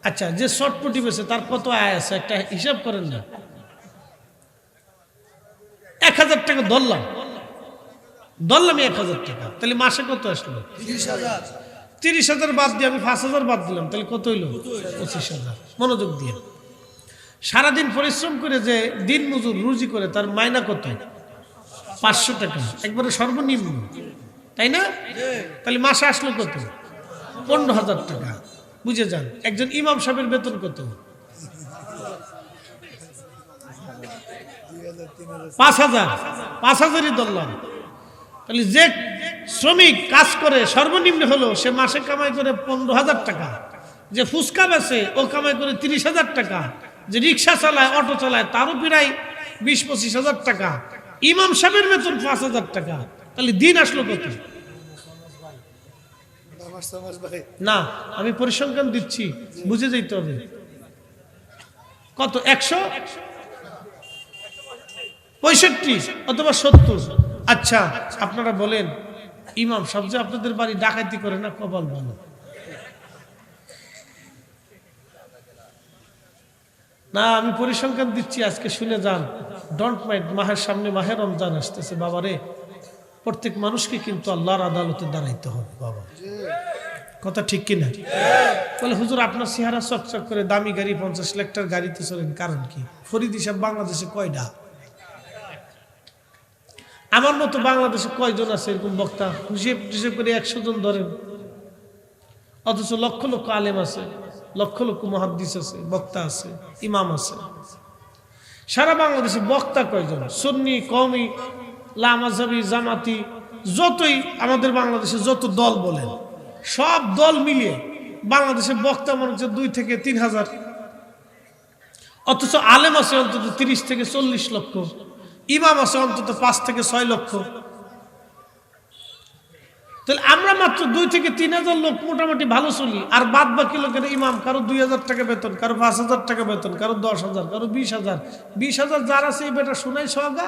আচ্ছা, যে শর্টপটি বেছে তার কত আয় আছে একটা হিসাব করেন না। 1000 টাকা ধরলাম 1000 টাকা, তাহলে মাসে কত আসলো? 30,000 বাদ দিয়ে আমি 5,000 বাদ দিলাম, তাহলে কত হইল? 25,000। মনোযোগ দিয়ে, সারাদিন পরিশ্রম করে যে দিন মজুর রুজি করে তার মাইনা কত? 500 টাকা, একবারে সর্বনিম্ন, তাই না? তাহলে মাসে আসলো কত? 15,000 টাকা। বুঝে যান, একজন ইমাম সাহেবের বেতন কত? 5,000ই ধরলাম। তাহলে যে শ্রমিক কাজ করে সর্বনিম্ন হলো সে মাসে কামাই করে 15,000 টাকা, যে ফুসকা বেচে ও কামাই করে 30,000 টাকা, যে রিক্সা চালায় অটো চালায় তারও প্রায় 20-25,000 টাকা, ইমাম সাহেবের বেতন 5,000 টাকা, তাহলে দিন আসলো কত? না, আমি পরিসংখ্যান দিচ্ছি, বুঝে যেতে হবে। কত? 165 অথবা 70। আচ্ছা, আপনারা বলেন, ইমাম সাহেব যে আপনাদের বাড়ি ডাকাতি করে না, কপাল ভালো। না, আমি পরিসংখ্যান দিচ্ছি, আজকে শুনে যান, ডোন্ট মাইন্ড। মাহের সামনে মাহে রমজান আসতেছে, বাবারে প্রত্যেক মানুষকে কিন্তু আল্লাহর আদালতে দাঁড়াইতে হবে বাবা, কথা ঠিক কিনা? বলে হুজুর আপনার চেহারা চকচক করে, দামি গাড়ি 50 লাখ টাকার গাড়িতে চলেন, কারণ কি? ফরিদ হিসাব বাংলাদেশে কয়টা? আমার মতো বাংলাদেশে কয়জন আছে এরকম বক্তা? হিসেব করে 100 জন ধরেন, অথচ লক্ষ লক্ষ আলেম আছে, লক্ষ লক্ষ মুহাদ্দিস আছে, বক্তা আছে, ইমাম আছে। সারা বাংলাদেশে বক্তা কয়জন? সুন্নি, কওমি, লামাযাবি, জামাতি, যতই আমাদের বাংলাদেশে যত দল বলেন, সব দল মিলিয়ে বাংলাদেশে বক্তা মনে হচ্ছে 2 থেকে 3 হাজার, অথচ আলেম আছে অন্তত 30 থেকে 40 লক্ষ, ইমাম আছে অন্তত 5 থেকে 6 লক্ষ। তাহলে আমরা মাত্র 2 থেকে 3 হাজার লোক মোটামুটি ভালো চলি, আর বাদ বাকি লোকের ইমাম কারো 2,000 টাকা বেতন, কারো 5,000 টাকা বেতন, কারো 10,000, কারো 20,000। 20,000 যার আছে এই বেটা শোনাই সহগা,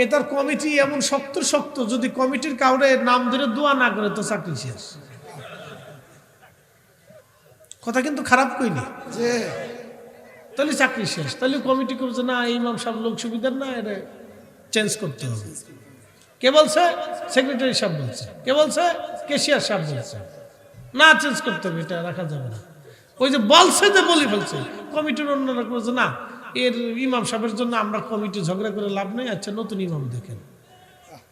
এটার কমিটি এমন শক্ত, যদি কমিটির কাউরে নাম ধরে দোয়া না করে তো চাকরি শেষ। কথা কিন্তু খারাপ কইনি, তাহলে চাকরি শেষ। তাহলে কমিটি করছে না, ইমাম সাহেব লোক সুবিধার না, এটা চেঞ্জ করতে হবে। কে বলছে? সেক্রেটারি সাহেব বলছে। কে বলছে? ক্যাশিয়ার সাহেব বলছে। না, চেঞ্জ করতে হবে, এটা রাখা যাবে না। ওই যে বলছে যে বলে ফেলছে, কমিটির অন্যরা বলছে না, এর ইমাম সাহেবের জন্য আমরা কমিটি ঝগড়া করে লাভ নেই, আচ্ছা নতুন ইমাম দেখেন,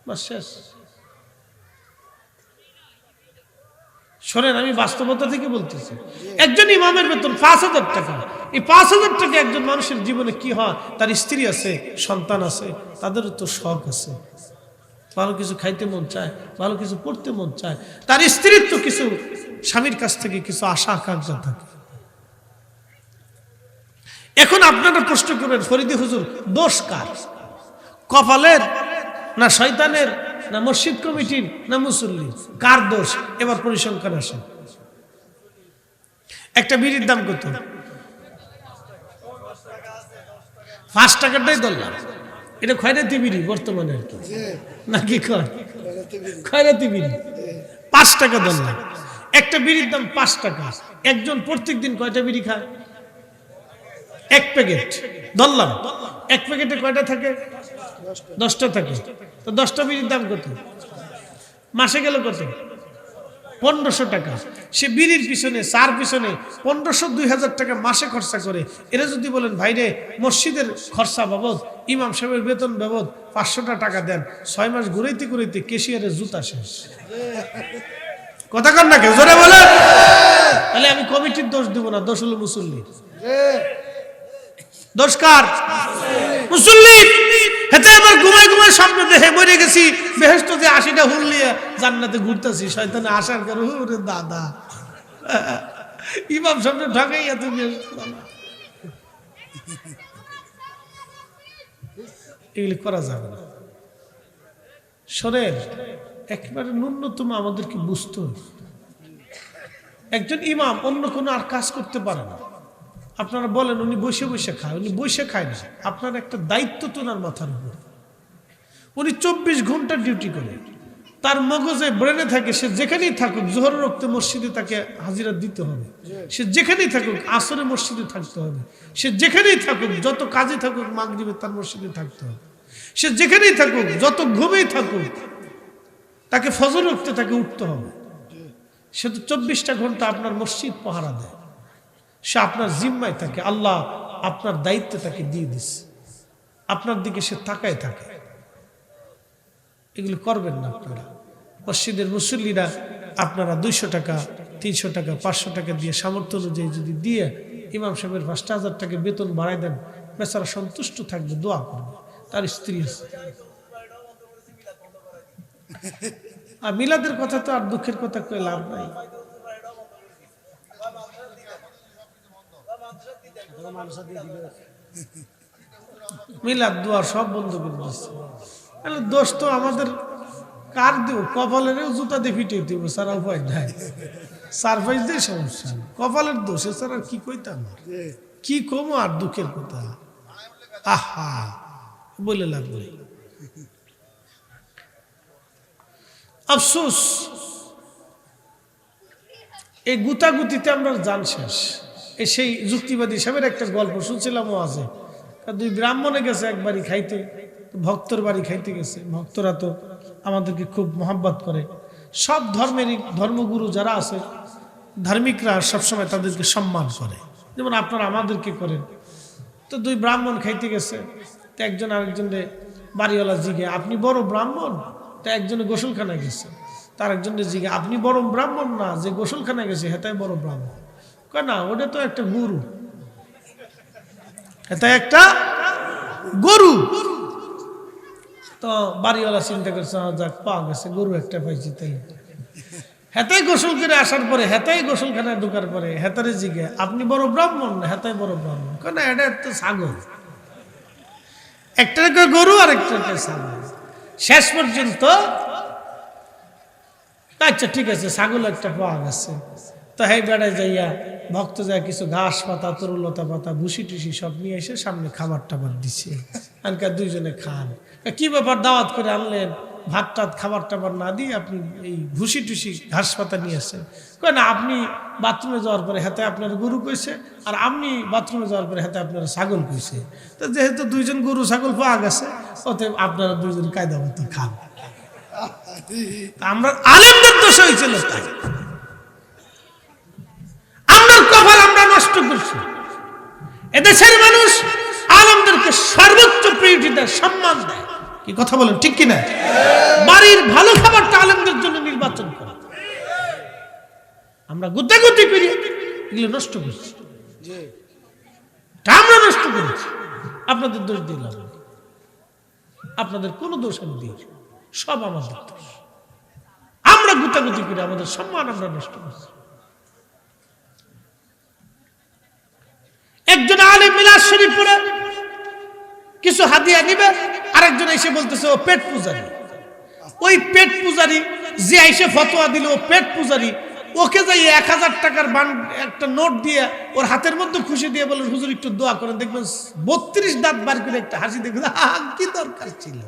বাস শেষ। শোনেন, আমি বাস্তবতা থেকে বলতেছি, একজন ইমামের বেতন 5,000 টাকা। এই 5,000 টাকা একজন মানুষের জীবনে কি হয়? তার স্ত্রী আছে, সন্তান আছে, তাদেরও তো শখ আছে, ভালো কিছু খাইতে মন চায়, ভালো কিছু পড়তে মন চায়, তার স্ত্রীর তো কিছু স্বামীর কাছ থেকে কিছু আশা আকাঙ্ক্ষা থাকে। এখন আপনারা প্রশ্ন করবেন, ফরিদি হুজুর দোষ কার? কপালের না শয়তানের না মসজিদ কমিটির না মুসল্লি? কার দোষ? এবার পরিসংখ্যান আসে। একটা বিড়ির দাম কত? 5 টাকাটাই ধরলাম, এটা খয়রাতি বিড়ি বর্তমানে আর কি, নাকি খয়রাতি বিড়ি 5 টাকা ধরলাম। একটা বিড়ির দাম 5 টাকা। একজন প্রত্যেক দিন কয়টা বিড়ি খায়? 1 প্যাকেট ধরলাম। 1 প্যাকেটে কয়টা থাকে? 10টা থাকে। তো 10টা বিড়ির দাম কত? মাসে গেল কত? 1500 টাকা। সে বিড়ির পিছনে, চার পিছনে 1500-2000 টাকা মাসে খরচা করে। এরা যদি বলেন ভাই রে, মসজিদের খরচা বাবদ, ইমাম সাহেবের বেতন বাবদ 500 টাকা দেন, 6 মাস ঘুরাইতে ঘুরাইতে কেশিয়ারের জুতা শেষ। কথা কন না, কেউ জোরে বলে। তাহলে আমি কমিটির দোষ দেব না, দোষ হলো মুসল্লির। দোষ কার? মুসল্লি। হেতে এবার ঘুমায় ঘুমায় স্বপ্ন দেখে মরে গেছি, বেহেশতে 80টা হুল নিয়ে জান্নাতে ঘুরতেছি, শয়তানে আসার করে ওরে দাদা। ইমাম সামনে ঢাকাইয়া তুমি এগুলি করা যাবে না। শোনেন, একেবারে ন্যূনতম আমাদেরকে বুঝতে হবে, একজন ইমাম অন্য কোনো আর কাজ করতে পারে না। আপনারা বলেন উনি বসে বসে খায়, উনি বসে খায় না। আপনার একটা দায়িত্ব তো ওনার মাথার উপর। উনি 24 ঘন্টা ডিউটি করে, তার মগজে ব্রেনে থাকে, সে যেখানেই থাকুক জোহর রক্তে মসজিদে তাকে হাজিরা দিতে হবে, সে যেখানেই থাকুক আসরে মসজিদে থাকতে হবে, সে যেখানেই থাকুক যত কাজে থাকুক মাগরিবে তার মসজিদে থাকতে হবে, সে যেখানেই থাকুক যত ঘুমেই থাকুক তাকে ফজর রক্তে তাকে উঠতে হবে। সে তো 24টা ঘন্টা আপনার মসজিদ পাহারা দেয়, সে আপনার জিম্মায় থাকে, আল্লাহ আপনার দায়িত্বে তাকে দিয়ে দিচ্ছে, আপনার দিকে সে তাকায় থাকে। এগুলো করবেন না আপনারা। মসজিদের মুসল্লিরা আপনারা 200 টাকা 300 টাকা 500 টাকা দিয়ে সামর্থ্য অনুযায়ী যদি দিয়ে ইমাম সাহেবের 5,000 টাকা বেতন বাড়াই দেন, বেচারা সন্তুষ্ট থাকবে, দোয়া করবে, তার স্ত্রী আছে। আর মিলাদের কথা তো আর দুঃখের কথা কয়ে লাভ নাই। মিলাদ দোয়া সব বন্ধ করে দিচ্ছে। দোষ তো আমাদের কার দেব, কপালেরও জুতা দিয়ে ফিটে দিব, সারা উপায় নাই। সারপ্রাইজ দিয়ে সমস্যা, কপালের দোষ এছাড়া কি কইতাম, কি কমো আর দুঃখের কথা। আহা বলে লাভ নেই। আফসোস, এই গুতাগুতিতে আমরা জান শেষ। এই সেই যুক্তিবাদী সাহেবের একটা গল্প শুনছিলাম, ও আছে 2 ব্রাহ্মণে গেছে একবারই খাইতে, ভক্তর বাড়ি খাইতে গেছে। ভক্তরা তো আমাদেরকে খুব মোহাব্বত করে, সব ধর্মেরই ধর্মগুরু যারা আছে ধার্মিকরা সবসময় তাদেরকে সম্মান করে, যেমন আপনারা আমাদেরকে করেন। তো 2 ব্রাহ্মণ খাইতে গেছে, তো একজন আরেকজনে বাড়িওয়ালা জিগে আপনি বড় ব্রাহ্মণ? তো একজনে গোসলখানায় গেছে, তার একজনে জিগে আপনি বড় ব্রাহ্মণ না, যে গোসলখানায় গেছে হেতাই বড় ব্রাহ্মণ? কয় না, ওটা তো একটা গরু, হেতাই একটা গরু। তো বাড়িওয়ালা চিন্তা করছে, যাক পাওয়া গেছে, গরু একটা পাইছি। তাই হেতাই গোসল করে আসার পরে, হেতাই গোসলখানায় ঢোকার পরে হেতারে জিগে আপনি বড় ব্রাহ্মণ? হেতাই বড় ব্রাহ্মণ। কেন, এটা তো ছাগল, একটা গরু আর একটা ছাগল। শেষ পর্যন্ত আচ্ছা ঠিক আছে, ছাগল একটা পাওয়া গেছে। তো হেই বেড়ায় যাইয়া ভক্ত যায় কিছু ঘাস পাতা, তরুলতা পাতা, ভুসি টুসি সব নিয়ে এসে সামনে খাবার টাবার দিচ্ছে। আনকা 2 জনে খান। কি ব্যাপার, দাওয়াত করে আনলেন, ভাত টাত খাবার টাবার না দিয়ে আপনি এই ভুসি টুসি ঘাস পাতা নিয়ে আসছেন? কয় না, আপনি বাথরুমে যাওয়ার পরে হাতে আপনার গরু কইছে, আর আপনি বাথরুমে যাওয়ার পরে হাতে আপনার ছাগল কইছে। তো যেহেতু 2 জন গরু ছাগল পাওয়া গেছে, অতএব আপনারা 2 জন কায়দা মতো খান। আমরা আলেমদের দোষ হয়েছিল, তাই আমরা কপাল আমরা নষ্ট করছি। এদেশের মানুষ আলেমদেরকে সর্বোচ্চ প্রায়োরিটি দেয়, সম্মান দেয়। কি কথা বলেন, ঠিক কিনা? বাড়ির ভালো খাবারটা আলেমদের জন্য নির্বাচন করে। আমরা গুতাগুতি করি, এগুলো নষ্ট করছি, আমরা নষ্ট করেছি। আপনাদের দোষ দিলাম, আপনাদের কোনো দোষ আমি দিই, সব আমাদের দোষ। আমরা গুতাগুতি করি, আমাদের সম্মান আমরা নষ্ট করছি। একজন আলেম মিলাদ শরীফ পড়ে কিছু হাদিয়া নিবে, আরেকজন এসে বলতেছে ও পেট পূজারি। ওই পেট পূজারি যে এসে ফতোয়া দিল, ও পেট পূজারি, ওকে যাই 1000 টাকার একটা নোট দিয়ে ওর হাতের মধ্যে খুশি দিয়ে বলেন হুজুর একটু দোয়া করেন, দেখবেন 32 দাঁত বার করে একটা হাসি দেখবেন, কি দরকার ছিল,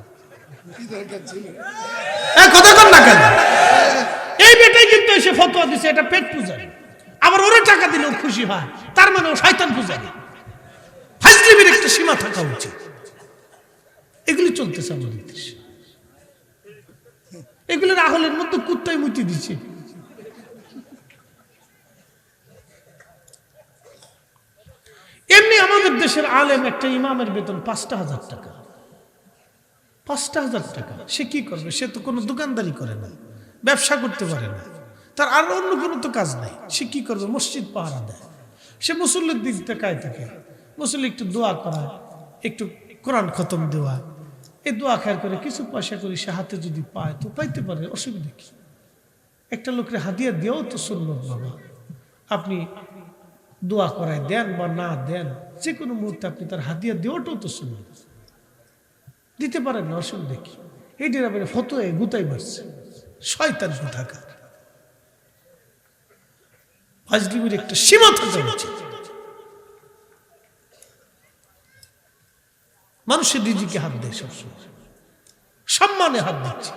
কথা কন না কেন? এই বেটাই কিন্তু এসে ফতোয়া দিছে, এটা পেট পূজারি, আবার ওরে টাকা দিলেও খুশি হয়, তার মানে ও শয়তান পূজারি। ফাজলিমির একটা সীমা থাকা উচিত। এগুলি চলতেছে আমাদের দেশে, এগুলোর আহলের মধ্যে কুত্তায় মুতি দিচ্ছে। এমনি আমাদের দেশের আলেম একটা ইমামের বেতন 5,000 টাকা। 5,000 টাকা সে কি করবে? সে তো কোনো দোকানদারি করে না, ব্যবসা করতে পারে না, তার আর অন্য কোনো তো কাজ নাই। সে কি করবে? মসজিদ পাহারা দেয়। সে মুসল্লির দিক তাকায় থাকে, মুসল্লি একটু দোয়া করা, একটু কোরআন খতম দেওয়া, এই দোয়া খায় করে কিছু পয়সা করে সে হাতে যদি পায় তো পাইতে পারে, অসুবিধা কি? একটা লোকের হাদিয়া দিয়েও তো সুন্নত বাবা। আপনি দোয়া করায় দেন বা না দেন, যে কোনো মুহূর্তে আপনি তার হাদিয়া দেওয়াটাও তো সুন্নাত। দিতে পারেন না, অসুবিধা কি? এইটার আপনি ফতোয় গুতাই মারছে, শয়তান কোথাকার। ফাজলিমির একটা সীমা থাকা উচিত। মানুষের রিজিকে হাত দেয় সবসময়, সম্মানে হাত দিচ্ছে।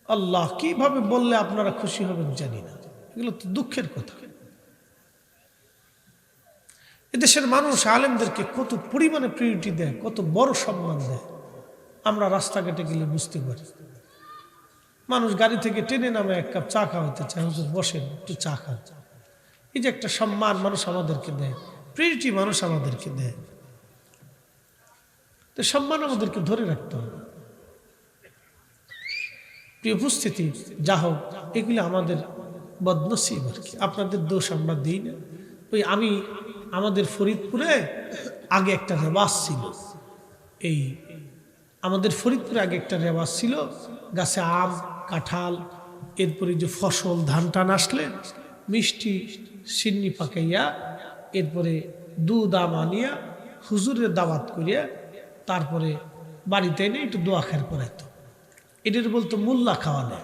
আল্লাহ কিভাবে বললে আপনারা খুশি হবেন জানি না, এগুলো তো দুঃখের কথা। এদেশের মানুষ আলেমদেরকে কত পরিমাণে প্রায়োরিটি দেয়, কত বড় সম্মান দেয়, আমরা রাস্তাঘাটে গেলে বুঝতে পারি। মানুষ গাড়ি থেকে টেনে নামে এক কাপ চা খাওয়াতে চায়, হুজুর বসেন একটু চা খান। এই যে একটা সম্মান মানুষ আমাদেরকে দেয়, প্রায়োরিটি মানুষ আমাদেরকে দেয়, তো সম্মান আমাদেরকে ধরে রাখতে হবে। প্রিয় উপস্থিতি, যা হোক, এগুলো আমাদের বদনসিব আর কি, আপনাদের দোষ আমরা দিই না। ওই আমাদের ফরিদপুরে আগে একটা রেওয়াজ ছিল, আমাদের ফরিদপুরে আগে একটা রেওয়াজ ছিল, গাছে আম কাঁঠাল এরপরে যে ফসল ধান টান আসলে মিষ্টি সিন্নি পাকাইয়া এরপরে দুধ আম আনিয়া হুজুরের দাওয়াত করিয়া তারপরে বাড়িতে এনে একটু দোয়া খের করাইতো। এটার বলতো মোল্লা খাওয়ানো।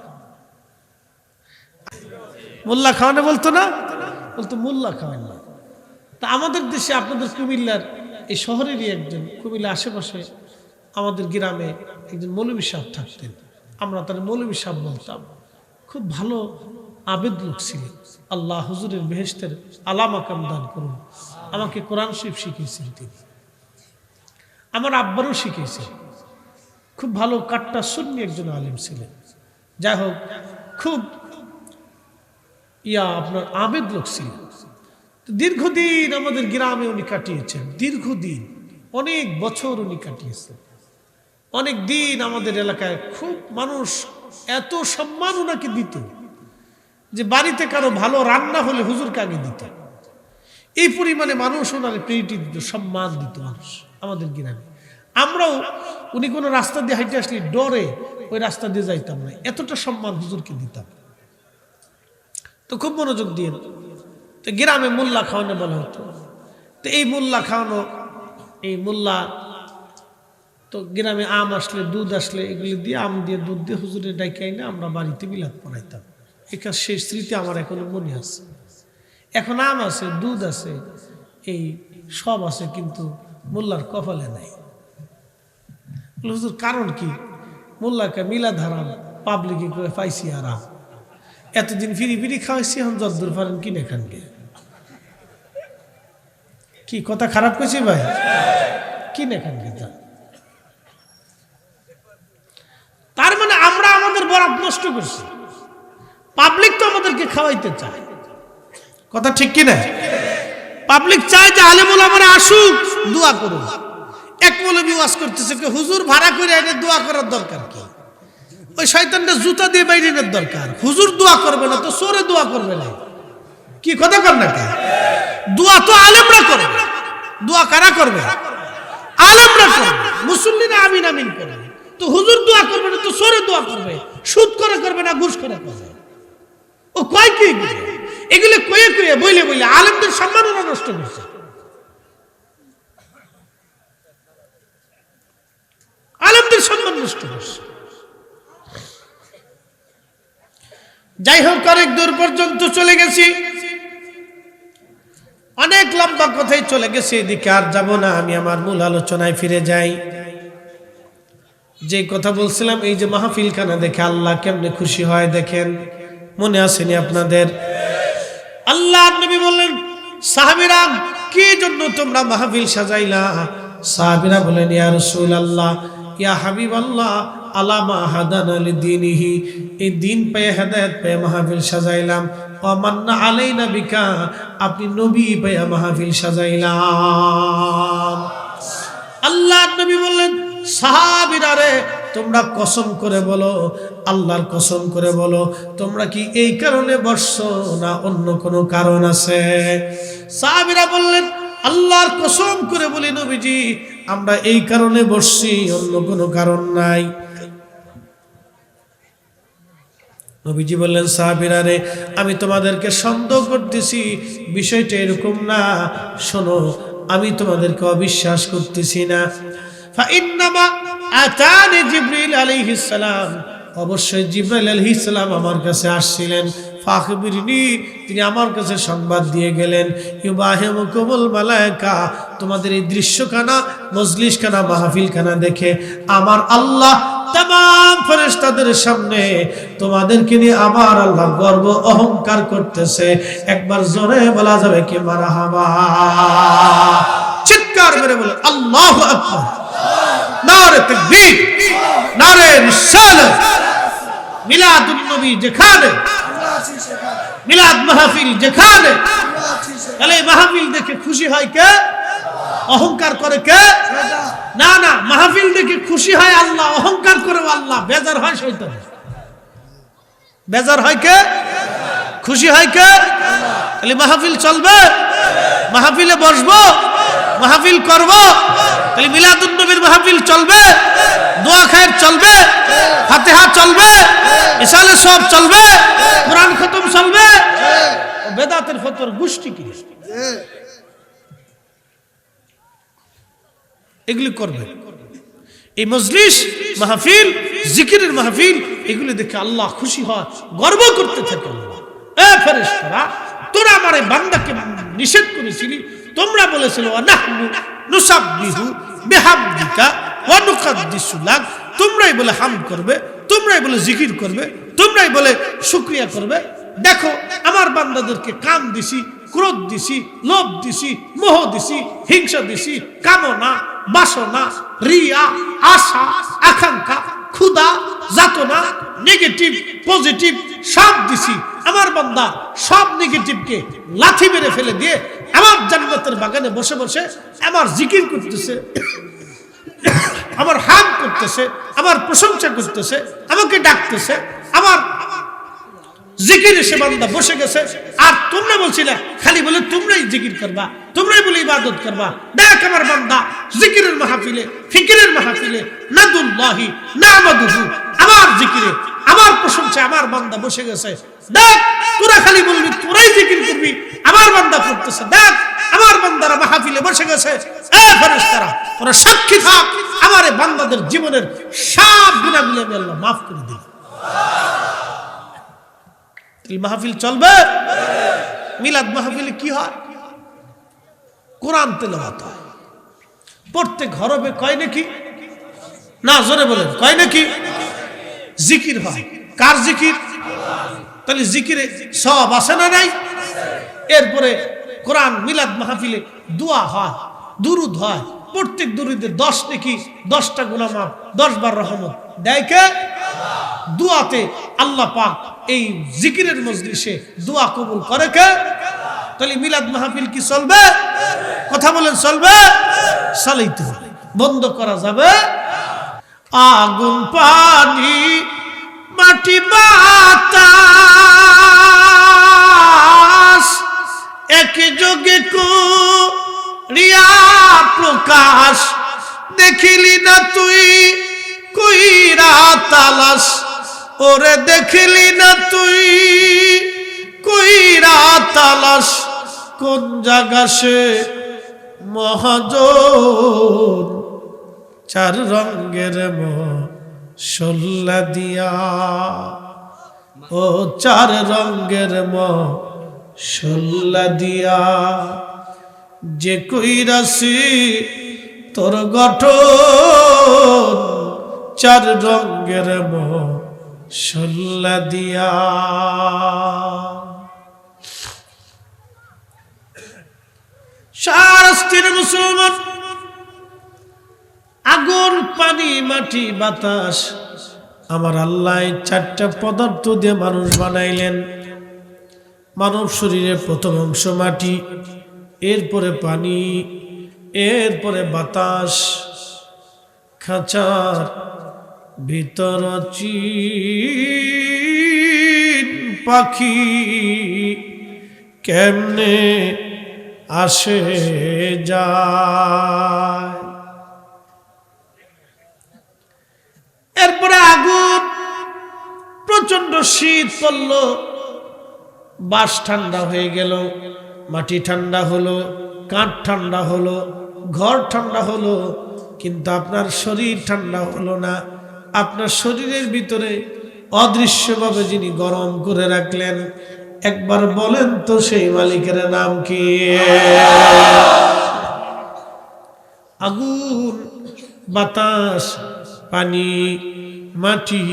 মোল্লা খাওয়ানো বলতো না, বলতো মোল্লা খাওয়ান না। তা আমাদের দেশে, আপনাদের কুমিল্লার এই শহরেরই একজন, কুমিল্লার আশেপাশে আমাদের গ্রামে একজন মৌলভী সাহেব থাকতেন, আমরা তার মৌলভী সাহেব বলতাম। খুব ভালো আবেদ লোক ছিলেন। আল্লাহ হুজুরের বেহেশতের আলাম আকাম দান করুন। আমাকে কোরআন শরীফ শিখিয়েছেন তিনি, আমার আব্বারও শিখিয়েছেন। খুব ভালো কাট্টা সুন্নি একজন আলেম ছিলেন। যাই হোক, খুব আপনার আবেদ লোক ছিলেন। দীর্ঘদিন আমাদের গ্রামে উনি কাটিয়েছেন, দীর্ঘদিন, অনেক বছর উনি কাটিয়েছেন। অনেক দিন আমাদের এলাকায় খুব মানুষ এত সম্মান ওনাকে দিত যে বাড়িতে কারো ভালো রান্না হলে হুজুরকে আগে দিত। এই পরিমাণে মানুষ ওনারে প্রিয়টি দিত, সম্মান দিত মানুষ আমাদের গ্রামে। আমরাও উনি কোনো রাস্তা দিয়ে হাইটে আসলে ডরে ওই রাস্তা দিয়ে যাইতাম না, এতটা সম্মান হুজুরকে দিতাম। তো খুব মনোযোগ দিয়ে তো গ্রামে মোল্লা খাওয়ানো বলা হতো। তো এই মোল্লা খাওয়ানো, এই মোল্লা তো গ্রামে আম আসলে দুধ আসলে এগুলি দিয়ে, আম দিয়ে দুধ দিয়ে হুজুরের ডাইকাই না আমরা বাড়িতে বিলাত পড়াইতাম। এখানে সেই স্মৃতি আমার এখনো মনে আছে। এখন আম আছে, দুধ আছে, এই সব আছে, কিন্তু মোল্লার কপালে নাই। হুজুর কারণ কি? মোল্লাকে মিলা ধারাম, পাবলিকে করে পাইছি আরাম। এতদিন ফিরি ফিরি খাওয়াইছি, এখন যদ্দূর পারেন কিনে খান গে। কি কথা খারাপ করছি ভাই? কিনে খান গে। তার মানে আমরা আমাদের বরাত নষ্ট করছি। পাবলিক তো আমাদেরকে খাওয়াইতে চায়, কথা ঠিক কিনা? পাবলিক চায় যে আলেম ওলামারা আসুক, দোয়া করুন। এক মৌলবী ওয়াজ করতেছে, হুজুর ভাড়া করে এনে দোয়া করার দরকার কি? ওই শয়তানটা জুতা দিয়ে বাইরে নেওয়ার দরকার। হুজুর দোয়া করবে না তো সোরে দোয়া করবে না, কি কথা কর না? দোয়া তো আলেমরা করবে। দোয়া কারা করবে? আলেমরা করবে, মুসল্লিরা আমিন আমিন করবে। তো হুজুর দোয়া করবে না তো সোরে দোয়া করবে, সুদ করে করবে না ঘুষ করে করবে। ও কয় কি এগুলো কয়ে কয়ে বইলে বইলে আলেমদের সম্মান ওরা নষ্ট করছে। আলেমদের সম্মান নষ্ট করছে। যাই হোক, অনেক দূর পর্যন্ত চলে গেছি, অনেক লম্বা কথাই চলে গেছে, এদিকে আর যাব না। আমি আমার মূল আলোচনায় ফিরে যাই। যে কথা বলছিলাম, এই যে মাহফিলখানা দেখে আল্লাহ কেমনে খুশি হয় দেখেন, মনে আসেনি আপনাদের? আল্লাহ নবী বললেন, সাহাবীরা কি জন্য তোমরা মাহফিল সাজাইলা? সাহাবীরা বলেন, ইয়া রাসূলুল্লাহ, ইয়া হাবিবাল্লাহ, আলামা হাদানা লিদ্দীনিহি, এই দিন পেয়ে হেদায়েত পেয়ে মাহফিল সাজাইলাম। ওয়া মান্না আলাইনা বিকা, আপনি নবী পেয়ে মাহফিল সাজাইলাম। আল্লাহ নবী বললেন, সাহাবীরা রে, তোমরা কসম করে বলো, আল্লাহর কসম করে বলো, তোমরা কি এই কারণে বসছো না অন্য কোনো কারণ আছে? সাহাবীরা বললেন, আল্লাহর কসম করে বলি নবীজি, আমরা এই কারণে বসছি, অন্য কোনো কারণ নাই। নবীজি বললেন, সাহাবীরা রে, আমি তোমাদেরকে সন্দেহ করতেছি, বিষয়টা এরকম না। শোনো, আমি তোমাদেরকে অবিশ্বাস করতেছি না। ফাইন্নামা আতানি জিবরিল আলাইহিস সালাম, অবশ্যই জিবরাইল আলাইহিস সালাম আমার কাছে আসছিলেন। ফাখবিরনি, তিনি আমার কাছে সংবাদ দিয়ে গেলেন, ইউবাহিমুকুমুল মালায়েকা, তোমাদের এই দৃশ্যখানা, মজলিসখানা, মাহফিলখানা দেখে আমার আল্লাহ तमाम ফেরেশতাদের সামনে তোমাদেরকে নিয়ে আমার আল্লাহ গর্ব অহংকার করতেছে। একবার জোরে বলা যাবে কি মারহাবা? চিৎকার মেরে বলে আল্লাহু আকবার, নারে তাকবীর, নারে রিসালাত। মিলাদুন নবী যেখানে, মিলাদ মাহফিল যেখানে, তাহলে মাহফিল দেখে খুশি হয় কে? অহংকার করে কে? না না, মাহফিল দেখে খুশি হয় আল্লাহ, অহংকার করে আল্লাহ, বেজার হয় শয়তান। বেজার হয় কে? খুশি হয় কে? তাহলে মাহফিল চলবে, মাহফিলে বসবো, মাহফিল করব, তাহলে মিলাদুন নবীর মাহফিল চলবে, দোয়া খায়ের চলবে, ফাতিহা চলবে, ইসালে সব চলবে, কোরআন খতম চলবে। বেদাতের ফতোয়ার গোষ্ঠী কি এগুলি করবে? এই মজলিস, মাহফিল, জিকিরের মাহফিল, এগুলি দেখে আল্লাহ খুশি হয়, গর্ব করতে থাকে। এ ফেরেশতারা, তোরা আমার এই বান্দাকে নিষেধ করেছিলি, তোমরা বলেছিলে ওয়ানাহনু নুসাব্বিহু বিহামদিকা ওয়া নুকাদ্দিসু লাক, তোমরাই বলে হামদ করবে, তোমরাই বলে জিকির করবে, তোমরাই বলে শুকরিয়া করবে। দেখো আমার বান্দাদেরকে কাম দিছি, ক্রোধ দিছি, লোভ দিছি, মোহ দিছি, হিংসা দিছি, কামনা, বাসনা, রিয়া, আশা, আকাঙ্ক্ষা, ক্ষুধা, যাতনা, নেগেটিভ, পজিটিভ সব দিছি। আমার বান্দা সব নেগেটিভকে লাথি মেরে ফেলে দিয়ে আমার জান্নাতের বাগানে বসে বসে আমার জিকির করতেছে, আমার হামদ করতেছে, আমার প্রশংসা করতেছে, আমাকে ডাকতেছে, আমার জিকিরে সে বান্দা বসে গেছে। আর তোমরা বলছিলে খালি বলে তোমরাই জিকির করবা, তোমরাই বলে ইবাদত করবা। দেখ আমার বান্দা জিকিরের মাহফিলে, ফিকিরের মাহফিলে, নাদুল্লাহি নামাদুহু, আমার জিকিরে, আমার প্রশংসা আমার বান্দা বসে গেছে। দেখ তোরা খালি বলবি, তোরাই জিকির করবি, আমার বান্দা করতেছে। দেখ আমার বান্দারা মাহফিলে বসে গেছে। এ ফেরেশতারা, তোরা সাক্ষী থাক, আমার এই বান্দাদের জীবনের সব গুনাহগুলো আমি আল্লাহ মাফ করে দিই। মাহফিল চলবে। মিলাদ মাহফিলে কি হয়? কোরআন তেলাওয়াত হয়। প্রত্যেক হরফে কয় নাকি? না, জোরে বলেন, কয় নাকি? জিকির হয়। কার জিকির? তাহলে জিকিরে সব আছে না নাই? এরপরে কোরআন মিলাদ মাহফিলে দোয়া হয়, দুরুদ হয়। প্রত্যেক দুরুদের 10 নাকি 10টা গুনাহ মাফ, 10 বার রহমত দেয় কে? দুয়াতে আল্লাহ পাক এই জিকিরের মজলিসে দোয়া কবুল করে কে? তাহলে মিলাদ মাহফিল কি চলবে? কথা বলেন, চলবে? চালাইতে হবে, বন্ধ করা যাবে? আগুন, পানি, মাটি, বাতাস একযোগে করিয়া প্রকাশ, দেখিলি না তুই কইরা তালাশ, ওরে দেখিলি না তুই কইরা তালাশ, কোন জায়গা সে মহাজন, 4 রঙের মশলা দিয়া, ও 4 রঙের মশলা দিয়া, যে কইরাছি তোর গঠন, 4 রঙের মশলা দিয়া। শাস্তির মুসলমান, আগুন, পানি, মাটি, বাতাস, আমার আল্লাহ 4টা পদার্থ দিয়ে মানুষ বানাইলেন। মানব শরীরের প্রথম অংশ মাটি, এরপরে পানি, এরপরে বাতাস। খাঁচার ভিতর চিন পাখি কেমনে আসে যায়। এরপরে আগুন, প্রচন্ড শীত পড়ল, বাঁশ ঠান্ডা হয়ে গেল, মাটি ঠান্ডা হলো, কাঠ ঠান্ডা হলো, ঘর ঠান্ডা হলো, কিন্তু আপনার শরীর ঠান্ডা হলো না। আপনার শরীরের ভিতরে অদৃশ্যভাবে যিনি গরম করে রাখলেন, একবার বলেন তো সেই মালিকের নাম কি? আগুন, বাতাস, পানি, মাটি,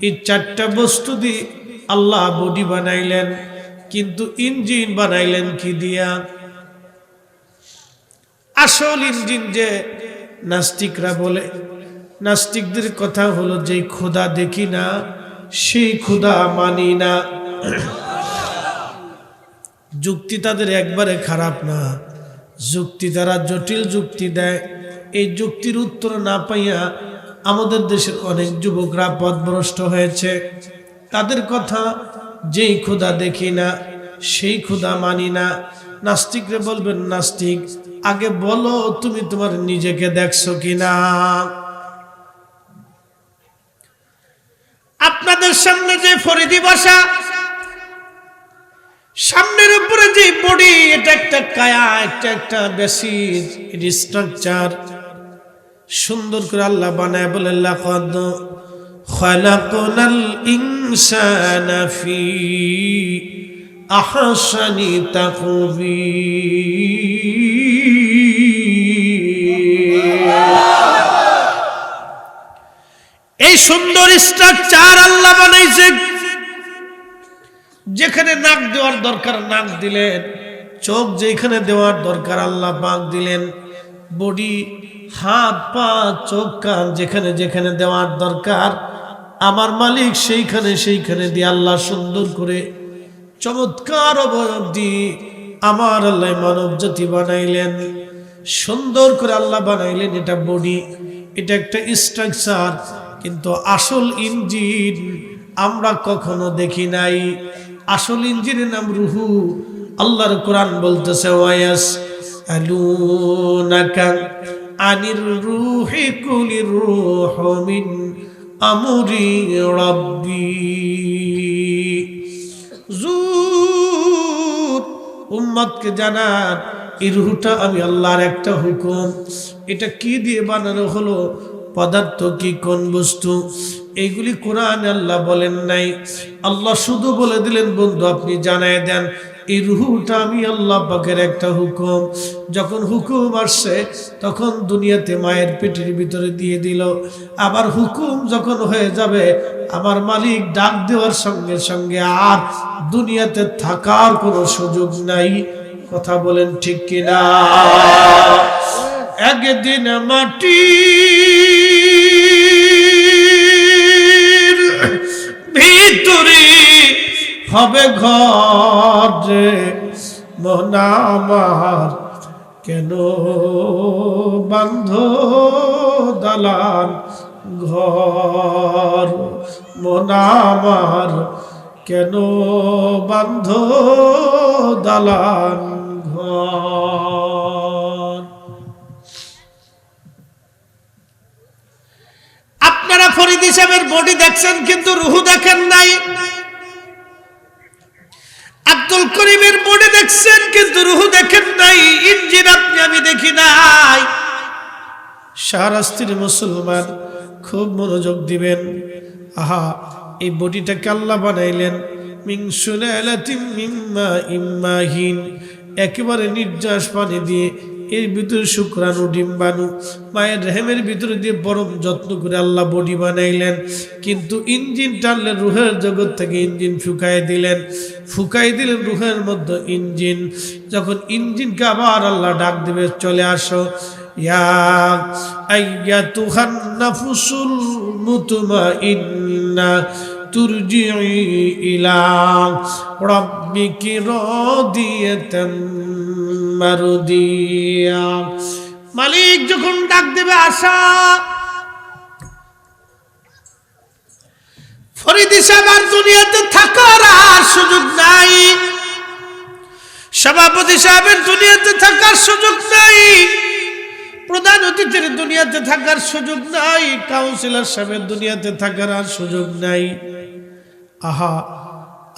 এই চারটা বস্তু দিয়ে আল্লাহ বডি বানাইলেন, কিন্তু ইঞ্জিন বানাইলেন কি দিয়া? আসল ইঞ্জিন যে নাস্তিকরা বলে, নাস্তিকদের কথা হলো যে খোদা দেখি না সেই খোদা মানি না। যুক্তি তাদের একবারে খারাপ না, যুক্তি তারা জটিল যুক্তি দেয়। এই যুক্তির উত্তর না পাইয়া আমাদের দেশের অনেক যুবকরা পথভ্রষ্ট হয়েছে। তাদের কথা যেই খোদা দেখি না সেই খোদা মানি না। নাস্তিকরে বলবেন, নাস্তিক আগে বলো তুমি তোমার নিজেকে দেখছো কিনা? আপনাদের সামনে যে ফরিদি ভাষা, সামনের উপরে যে বডি, এটা একটা কায়া, একটা বেসিস, স্ট্রাকচার সুন্দর করে আল্লাহ বানায় বলে, লাকাদ খালাকনাল ইনসানা ফি আহসানি তাকবীর। এই সুন্দর স্ট্রাকচার আল্লাহ বানাইছে। যেখানে নাক দেওয়ার দরকার নাক দিলেন, চোখ যেখানে দেওয়ার দরকার আল্লাহ পাক দিলেন, বডি, হাত, পা, চোখ, কান যেখানে যেখানে দেওয়ার দরকার আমার মালিক সেইখানে দিয়ে আল্লাহ সুন্দর করে চমৎকার অবয়ব দিয়ে আমার আল্লাহ মানব জাতি বানাইলেন। সুন্দর করে আল্লাহ বানাইলেন। এটা বডি, এটা একটা স্ট্রাকচার, কিন্তু আসল ইঞ্জিন আমরা কখনো দেখি নাই। আসল ইঞ্জিনের নাম রুহু। আল্লাহর কোরআন বলতেছে, ওয়ায়াস আলুনাকা আনির রুহি কুলির রূহু মিন আমরি রাব্বি। জুর উম্মতকে জানান, এই রুহটা আমি আল্লাহর একটা হুকুম। এটা কি দিয়ে বানানো হলো, পদার্থ কি, কোন বস্তু, এইগুলি কোরআনে আল্লাহ বলেন নাই। আল্লাহ শুধু বলে দিলেন, বন্ধু আপনি জানায় দেন এই রুহটা আমি আল্লাহ পাকের একটা হুকুম। যখন হুকুম আসছে তখন দুনিয়াতে মায়ের পেটের ভিতরে দিয়ে দিল। আবার হুকুম যখন হয়ে যাবে আমার মালিক ডাক দেওয়ার সঙ্গে সঙ্গে আর দুনিয়াতে থাকার কোনো সুযোগ নাই। কথা বলেন ঠিক কিনা? একদিন মাটি ভিতরে হবে ঘর রে, মন আমার কেন বান্ধ দালান ঘর, মন আমার কেন বান্ধ দালান ঘর। আপনারা ফরিদ সাহেবের বডি দেখছেন কিন্তু রুহু দেখেন নাই। আব্দুল করিমের বডি দেখছেন কিন্তু রুহু দেখেন নাই। ইঞ্জিন আপনি আমি দেখি নাই। শাহরাস্তির মুসলমান খুব মনোযোগ দিবেন। আহা, এই বডিটাকে আল্লাহ বানাইলেন মিন সুলালাতিন মিন মাইন মাহিন, একেবারে নির্যাস পানি দিয়ে এর ভিতরে শুক্রাণু ডিম্বাণু মায়ের রেহেমের ভিতরে দিয়ে পরম যত্ন করে আল্লাহ বডি বানাইলেন। কিন্তু ইঞ্জিন টানলেন, রুহের জগৎ থেকে ইঞ্জিন ফুকাই দিলেন রুহের মধ্যে ইঞ্জিন। যখন ইঞ্জিনকে আবার আল্লাহ ডাক দেবে, চলে আসো ইয়া আইয়াতুহান নাফসুল মুতমাইন্না তুরজিই ইলা রাব্বিকি রাদিয়াতাম মারদিয়া। মালিক যখন ডাক দেবে, আসা। ফরিদি সাহেব আর দুনিয়াতে থাকার আর সুযোগ নাই। সভাপতি সাহেবের দুনিয়াতে থাকার সুযোগ নাই। প্রধান অতিথির দুনিয়াতে থাকার সুযোগ নাই। কাউন্সিলর সাহেবের দুনিয়াতে থাকার আর সুযোগ নাই। আহা,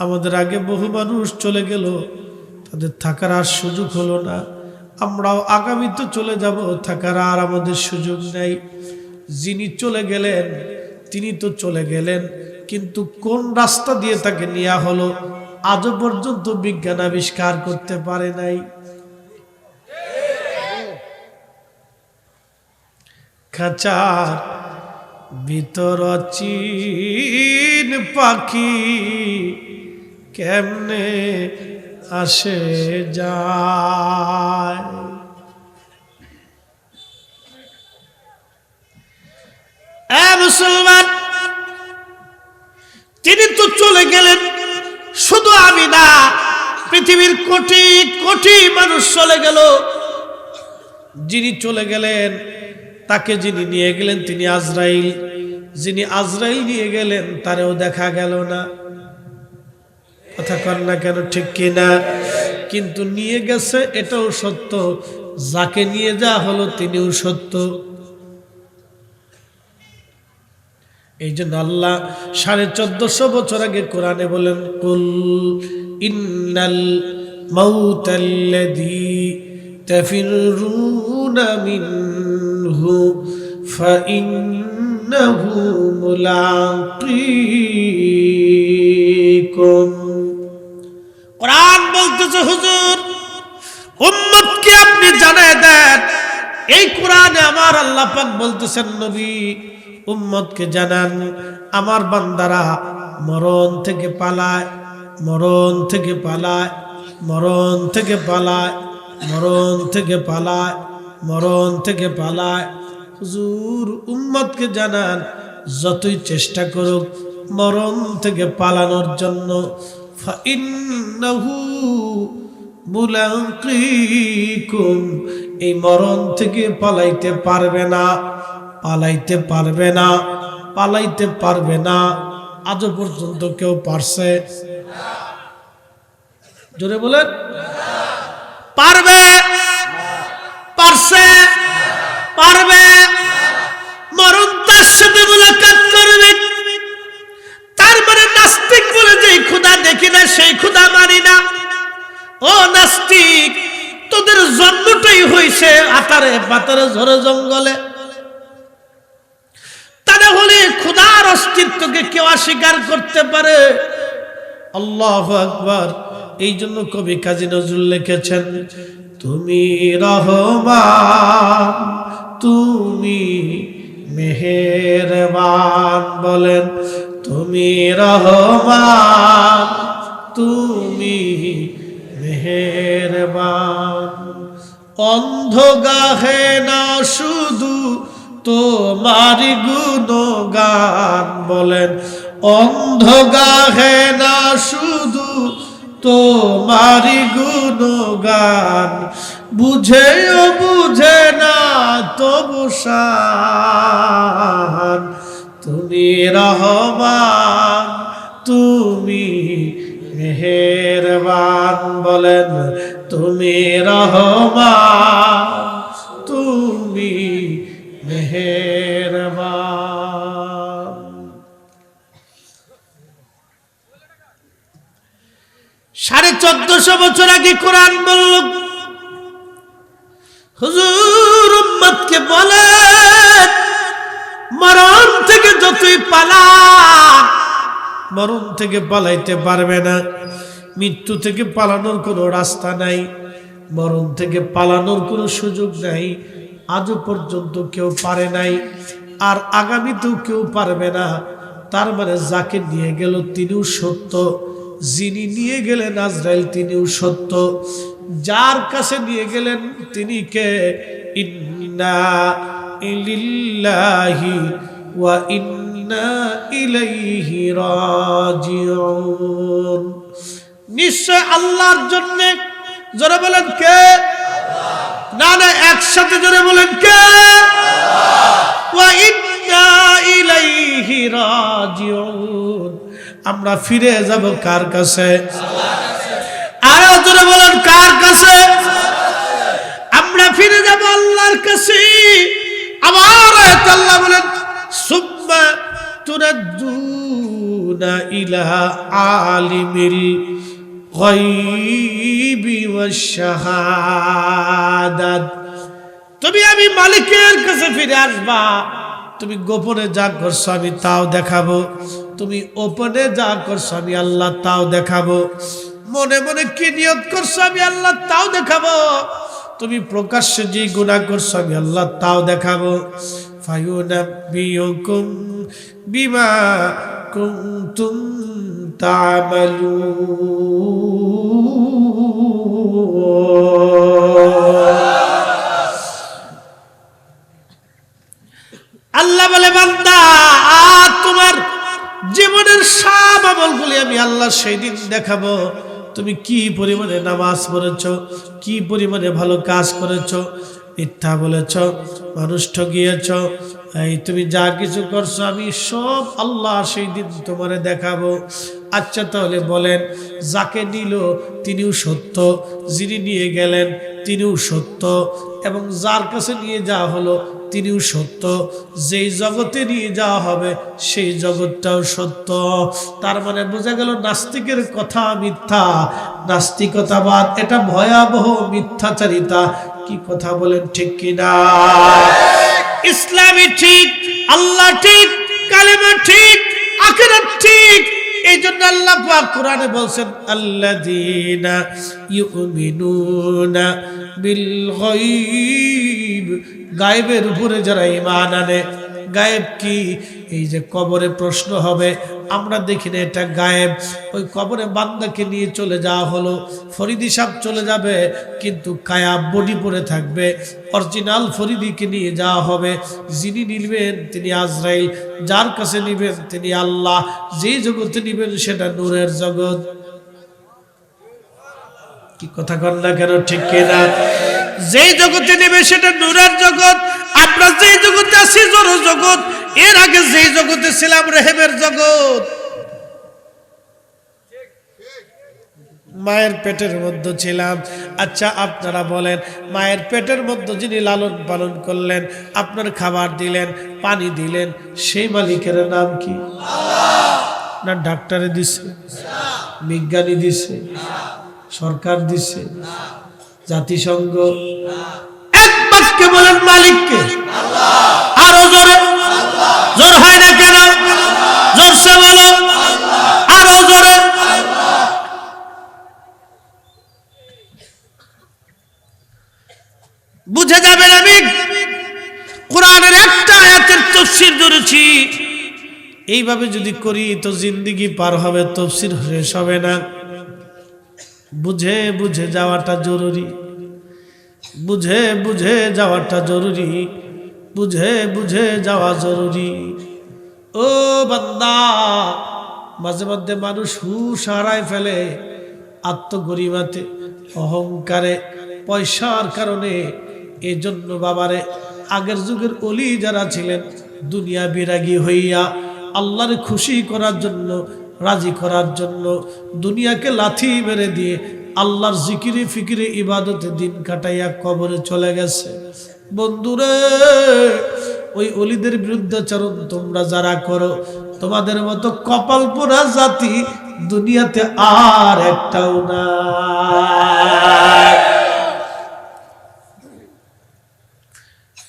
আমাদের আগে বহু মানুষ চলে গেল, তাদের থাকার আর সুযোগ হলো না। আমরাও আগামীতে চলে যাব, থাকার আর আমাদের সুযোগ নাই। যিনি চলে গেলেন তিনি তো চলে গেলেন, কিন্তু কোন রাস্তা দিয়ে তাকে নেওয়া হলো আজও পর্যন্ত বিজ্ঞান আবিষ্কার করতে পারে নাই। খাঁচার ভিতর চিন পাখি কেমনে আসে যায়। মুসলমান, তিনি তো চলে গেলেন, শুধু আমি না, পৃথিবীর কোটি কোটি মানুষ চলে গেল। যিনি চলে গেলেন তাকে যিনি নিয়ে গেলেন তিনি আজরাইল। যিনি আজরাইল নিয়ে গেলেন তারেও দেখা গেল না। কথা কর না কেন, ঠিক কিনা? কিন্তু নিয়ে গেছে এটাও সত্য, যাকে নিয়ে যাওয়া হলো তিনিও সত্য। এই জন্য আল্লাহ 1450 বছর আগে কোরআনে বলেন, কুল ইন্নাল মাউতাল্লাযী তাফিরুনা মিনহু ফাইন্নাহু মুলাকিকুম। কোরআন বলতেছে, হুজুর উম্মতকে আপনি জানায় দেন। এই কোরআনে আমার আল্লাহ পাক বলতেছেন, নবী উম্মতকে জানান, আমার বান্দারা মরণ থেকে পালায়, মরণ থেকে পালায়, মরণ থেকে পালায়, মরণ থেকে পালায়, মরণ থেকে পালায়। হুজুর উম্মতকে জানান, যতই চেষ্টা করুক মরণ থেকে পালানোর জন্য, ফাইন্নাহু মুলাকিকুম, এই মরণ থেকে পালাইতে পারবে না, পালাইতে পারবে না, পালাইতে পারবে না। আজও পর্যন্ত কেউ পারছে? জোরে বলেন, পারবে? পারছে? পারবে? মরণ তার সাথে মুলাকাত করবে। তার মানে নাস্তিক বলে যে খোদা দেখি না সেই খোদা মানি না। ও নাস্তিক, তোদের জন্মটাই হইছে আতারে পাতারে ঝড়ে জঙ্গলে, তাহলে খোদার অস্তিত্বকে কেউ অস্বীকার করতে পারে? আল্লাহু আকবার। এই জন্য কবি কাজী নজরুল লিখেছেন, তুমি রহমান তুমি মেহেরবান, বলেন তুমি রহমান তুমি মেহেরবান। অন্ধ গাহে না শুধু তোমারি গুণগান, বলেন অন্ধ গাহে না শুধু তোমারি গুণগান, বুঝেও বুঝে না তবু শান। তুমি রহমান তুমি মেহেরবান, বলেন তুমি রহমান তুমি মেহেরবান। 1450 বছর আগে কোরআন বলল, হুজুর উম্মতকে বলেন, মরণ থেকে যতই পালান মরণ থেকে পালাইতে পারবে না। মৃত্যু থেকে পালানোর কোনো রাস্তা নাই, মরণ থেকে পালানোর কোনো সুযোগ নাই। আজও পর্যন্ত কেউ পারে নাই, আর আগামীতেও কেউ পারবে না। তার মানে যাকে নিয়ে গেল তিনিও সত্য, যিনি নিয়ে গেলেন আজরাইল তিনিও সত্য, যার কাছে নিয়ে গেলেন তিনি কে? ইন্না লিল্লাহি ওয়া ইন্না ইলাইহি রাজিউন। নিশ্চয় আল্লাহর জন্য। জোরে বলেন কে? না না, একসাথে জোরে বলেন কে? ওয়া ইন্না ইলাইহি রাজিউন। আমরা ফিরে যাব কার কাছে? আরো জোরে বলেন কার কাছে? আমরা ফিরে যাব আল্লাহর কাছে। আবার আল্লাহ বলেন, সুম্মা তুরাদ্দুন তুরদুনা ইলা আলিমিল গায়বি ওয়াশ শাহাদাত। তুমি আমি মালিকের কাছে ফিরে আসবা। তুমি গোপনে যা করছো আমি তাও দেখাবো, তুমি ওপেনে যা করছো আমি আল্লাহ তাও দেখাবো, মনে মনে কি নিয়ত করছো আমি আল্লাহ তাও দেখাবো, তুমি প্রকাশ্যে যে গুনাহ করছো আমি আল্লাহ তাও দেখাবো। ফায়ুনাব্বিউকুম বিমা কুনতুম তা'মালুন। আল্লাহ বলে বান্দা তোমার জীবনের সব আমলগুলি আমি আল্লাহ সেই দিন দেখাবো। তুমি কি পরিমাণে নামাজ পড়েছো, কি পরিমাণে ভালো কাজ করেছো, মিথ্যা বলেছো, মানুষ ঠকিয়েছো, এই তুমি যা কিছু করছো আমি সব আল্লাহ সেই দিন তোমারে দেখাবো। আচ্ছা তাহলে বলেন, যাকে নিল তিনিও সত্য, যিনি নিয়ে গেলেন তিনিও সত্য, এবং যার কাছে নিয়ে যাওয়া হলো তিনিও সত্য, যেই জগতে নিয়ে যাওয়া হবে সেই জগৎটাও সত্য। তার মানে বোঝা গেল নাস্তিকের কথা মিথ্যা, নাস্তিকতাবাদ এটা ভয়াবহ মিথ্যাচারিতা। কি কথা বলেন ঠিক কিনা? ইসলামই ঠিক, আল্লাহ ঠিক, কালেমা ঠিক, আখিরাত ঠিক। এই জন্য আল্লাহ পাক কোরআনে বলছেন আল্লাযীনা ইউমিনুনা বিল গায়ব, গায়েবের উপরে যারা ঈমান আনে। গায়েব কি? এই যে কবরে প্রশ্ন হবে, আমরা দেখি না এটা গায়েব। ওই কবরে বান্দাকে নিয়ে চলে যাওয়া হলো, ফরিদি সাহেব চলে যাবে কিন্তু কায়া বডি পরে থাকবে, অরিজিনাল ফরিদিকে নিয়ে যাওয়া হবে। যিনি নিবেন তিনি আজরাইল, যার কাছে নিবেন তিনি আল্লাহ, যেই জগতে নিবেন সেটা নূরের জগৎ। কি কথা কর না কেন ঠিক কিনা? যেই জগতে নেবে সেটা নূরের জগৎ। আমরা যেই জগতে আছি জড় জগৎ, এর আগে যেই জগতে ছিলাম রেহেমের জগৎ। মায়ের পেটের মধ্যে ছিলাম। আচ্ছা আপনারা বলেন, মায়ের পেটের মধ্যে যিনি লালন পালন করলেন, আপনার খাবার দিলেন, পানি দিলেন, সেই মালিকের নাম কি? না ডাক্তারে দিছে, বিজ্ঞানী দিছে, সরকার দিছে, জাতিসংঘ? এক বাক্যে বলেন মালিককে। আরো জোরে, জোর হয় না কেন? জোরসে বলো, আরো জোরে। বুঝে যাবেন আমি কোরআনের একটা আয়াতের তাফসীর ধরেছি। এইভাবে যদি করি তো জিন্দেগি পার হবে, তাফসীর শেষ হবে না। বুঝে বুঝে যাওয়াটা জরুরি, বুঝে বুঝে যাওয়াটা জরুরি, বুঝে বুঝে যাওয়া জরুরি। ও বান্দা, মাঝে মধ্যে মানুষ হুঁশ হারায় ফেলে আত্মগরিমাতে, অহংকারে, পয়সার কারণে। এই জন্য বাবারে আগের যুগের ওলি যারা ছিলেন, দুনিয়া বিরাগী হইয়া আল্লাহর খুশি করার জন্য, রাজি করার জন্য দুনিয়াকে লাথি মেরে দিয়ে আল্লাহর জিকিরে ফিকিরে ইবাদতে দিন কাটাইয়া কবরে চলে গেছে। বন্ধুরে, ওই অলিদের বিরুদ্ধাচরণ তোমরা যারা করো, তোমাদের মতো কপাল পোড়া জাতি দুনিয়াতে আর একটাও না।